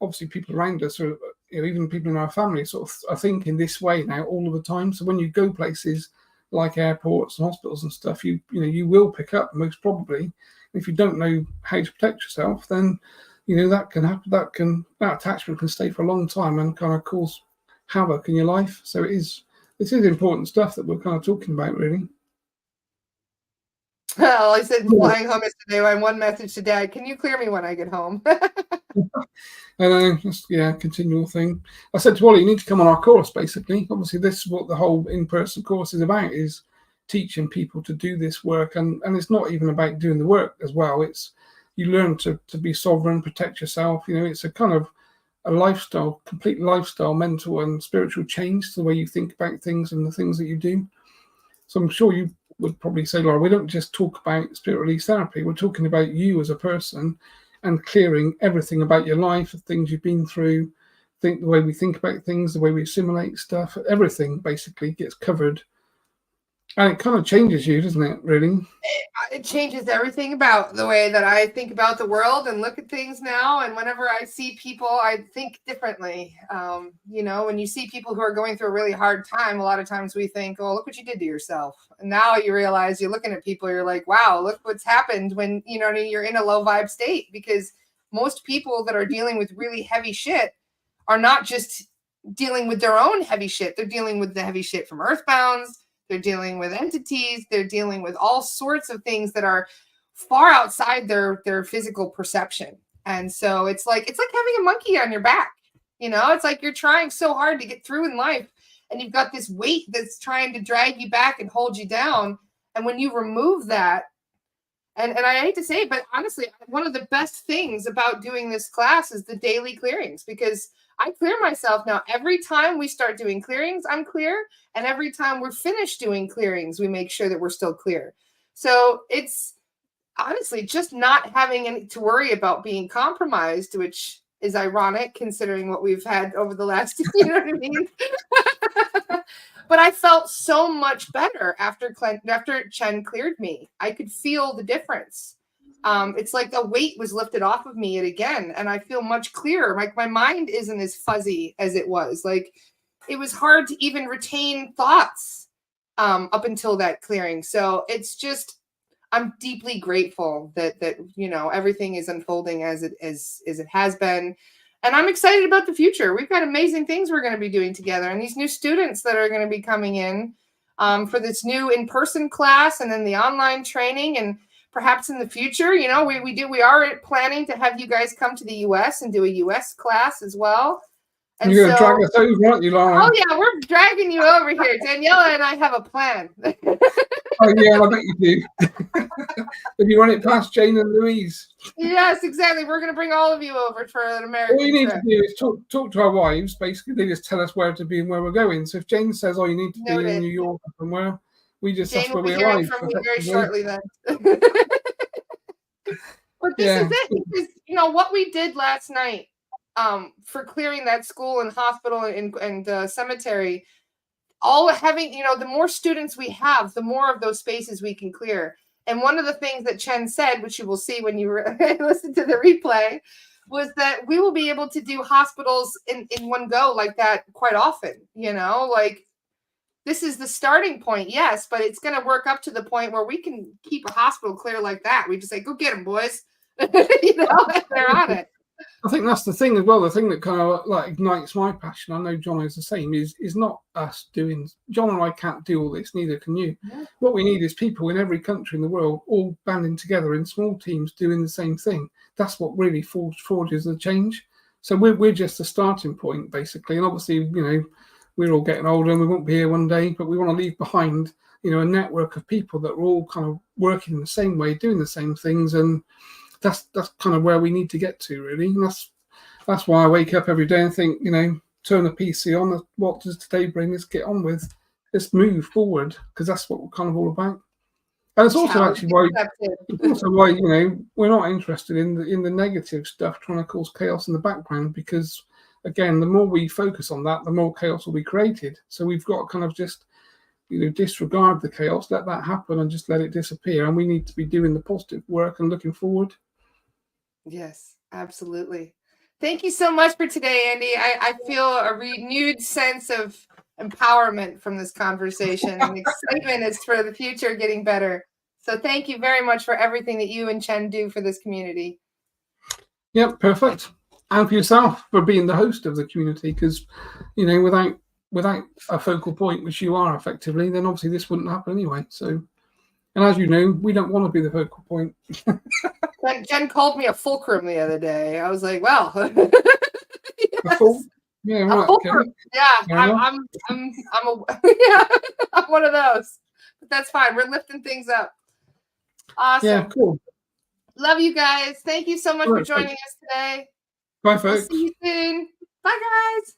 obviously people around us, or even people in our family, sort of are thinking this way now all of the time. So when you go places like airports and hospitals and stuff, you will pick up most probably. If you don't know how to protect yourself, then that can happen. That attachment can stay for a long time and kind of cause havoc in your life. So this is important stuff that we're kind of talking about, really. Well, I said flying home yesterday. I had one message to Dad. Can you clear me when I get home? And just continual thing. I said to Ollie, you need to come on our course. Basically, obviously, this is what the whole in-person course is about: is teaching people to do this work, and it's not even about doing the work as well. It's you learn to be sovereign, protect yourself. It's a kind of a lifestyle, complete lifestyle, mental and spiritual change to the way you think about things and the things that you do. So I'm sure you would probably say, Laura, we don't just talk about spirit release therapy. We're talking about you as a person and clearing everything about your life, the things you've been through, the way we think about things, the way we assimilate stuff, everything basically gets covered. And it kind of changes you, doesn't it, really? It changes everything about the way that I think about the world and look at things now. And whenever I see people, I think differently. When you see people who are going through a really hard time, a lot of times we think, oh, look what you did to yourself. And now you realize you're looking at people, you're like, wow, look what's happened when, you're in a low vibe state. Because most people that are dealing with really heavy shit are not just dealing with their own heavy shit. They're dealing with the heavy shit from earthbounds. They're dealing with entities. They're dealing with all sorts of things that are far outside their physical perception. And so it's like having a monkey on your back. It's like you're trying so hard to get through in life, and you've got this weight that's trying to drag you back and hold you down. And when you remove that, and I hate to say it, but honestly, one of the best things about doing this class is the daily clearings, because I clear myself now. Every time we start doing clearings, I'm clear. And every time we're finished doing clearings, we make sure that we're still clear. So it's honestly just not having any to worry about being compromised, which is ironic considering what we've had over the last, you know what I mean? But I felt so much better after Chen cleared me. I could feel the difference. It's like the weight was lifted off of me again, and I feel much clearer. Like my mind isn't as fuzzy as it was. Like it was hard to even retain thoughts up until that clearing. So it's just, I'm deeply grateful that everything is unfolding as it has been. And I'm excited about the future. We've got amazing things we're going to be doing together, and these new students that are going to be coming in for this new in-person class, and then the online training, and perhaps in the future, we are planning to have you guys come to the US and do a US class as well. And you're going to drag us over, aren't you, Laura? Oh yeah, we're dragging you over here. Daniela and I have a plan. Oh yeah, I bet you do. If you run it past Jane and Louise. Yes, exactly. We're going to bring all of you over for an American All you need trip. to do is talk to our wives. Basically, they just tell us where to be and where we're going. So if Jane says, "Oh, you need to be in New York," and where we just Jane that's where will be we hearing arrive. from me very shortly then. But this is it, because what we did last night for clearing that school and hospital and cemetery, all having, the more students we have, the more of those spaces we can clear. And one of the things that Chen said, which you will see when you listen to the replay, was that we will be able to do hospitals in one go like that quite often. Like this is the starting point, yes, but it's going to work up to the point where we can keep a hospital clear like that. We just say, go get them, boys. They're on it. I think that's the thing as well. The thing that kind of like ignites my passion, I know John is the same, is not us doing. John and I can't do all this, neither can you. Yeah. What we need is people in every country in the world all banding together in small teams doing the same thing. That's what really forges the change. So we're just a starting point, basically. And obviously, we're all getting older and we won't be here one day, but we want to leave behind, a network of people that are all kind of working in the same way, doing the same things. And that's kind of where we need to get to, really. And that's why I wake up every day and think, turn the PC on. What does today bring? Let's get on with. Let's move forward, because that's what we're kind of all about. And it's also actually why we're not interested in the negative stuff, trying to cause chaos in the background, because again, the more we focus on that, the more chaos will be created. So we've got to kind of just disregard the chaos, let that happen, and just let it disappear. And we need to be doing the positive work and looking forward. Yes, absolutely. Thank you so much for today, Andy. I feel a renewed sense of empowerment from this conversation, and excitement is for the future getting better. So thank you very much for everything that you and Chen do for this community. Yep, perfect. And for yourself for being the host of the community, because without a focal point, which you are effectively, then obviously this wouldn't happen anyway. So And as you know, we don't want to be the focal point. Jen called me a fulcrum the other day. I was like, well, A fool? yes, Yeah, a right. fulcrum. Okay. Yeah, Fair enough. I'm a yeah, I'm one of those. But that's fine. We're lifting things up. Awesome. Yeah, cool. Love you guys. Thank you so much All for right, joining folks. us today. Bye, We'll folks. see you soon. Bye, guys.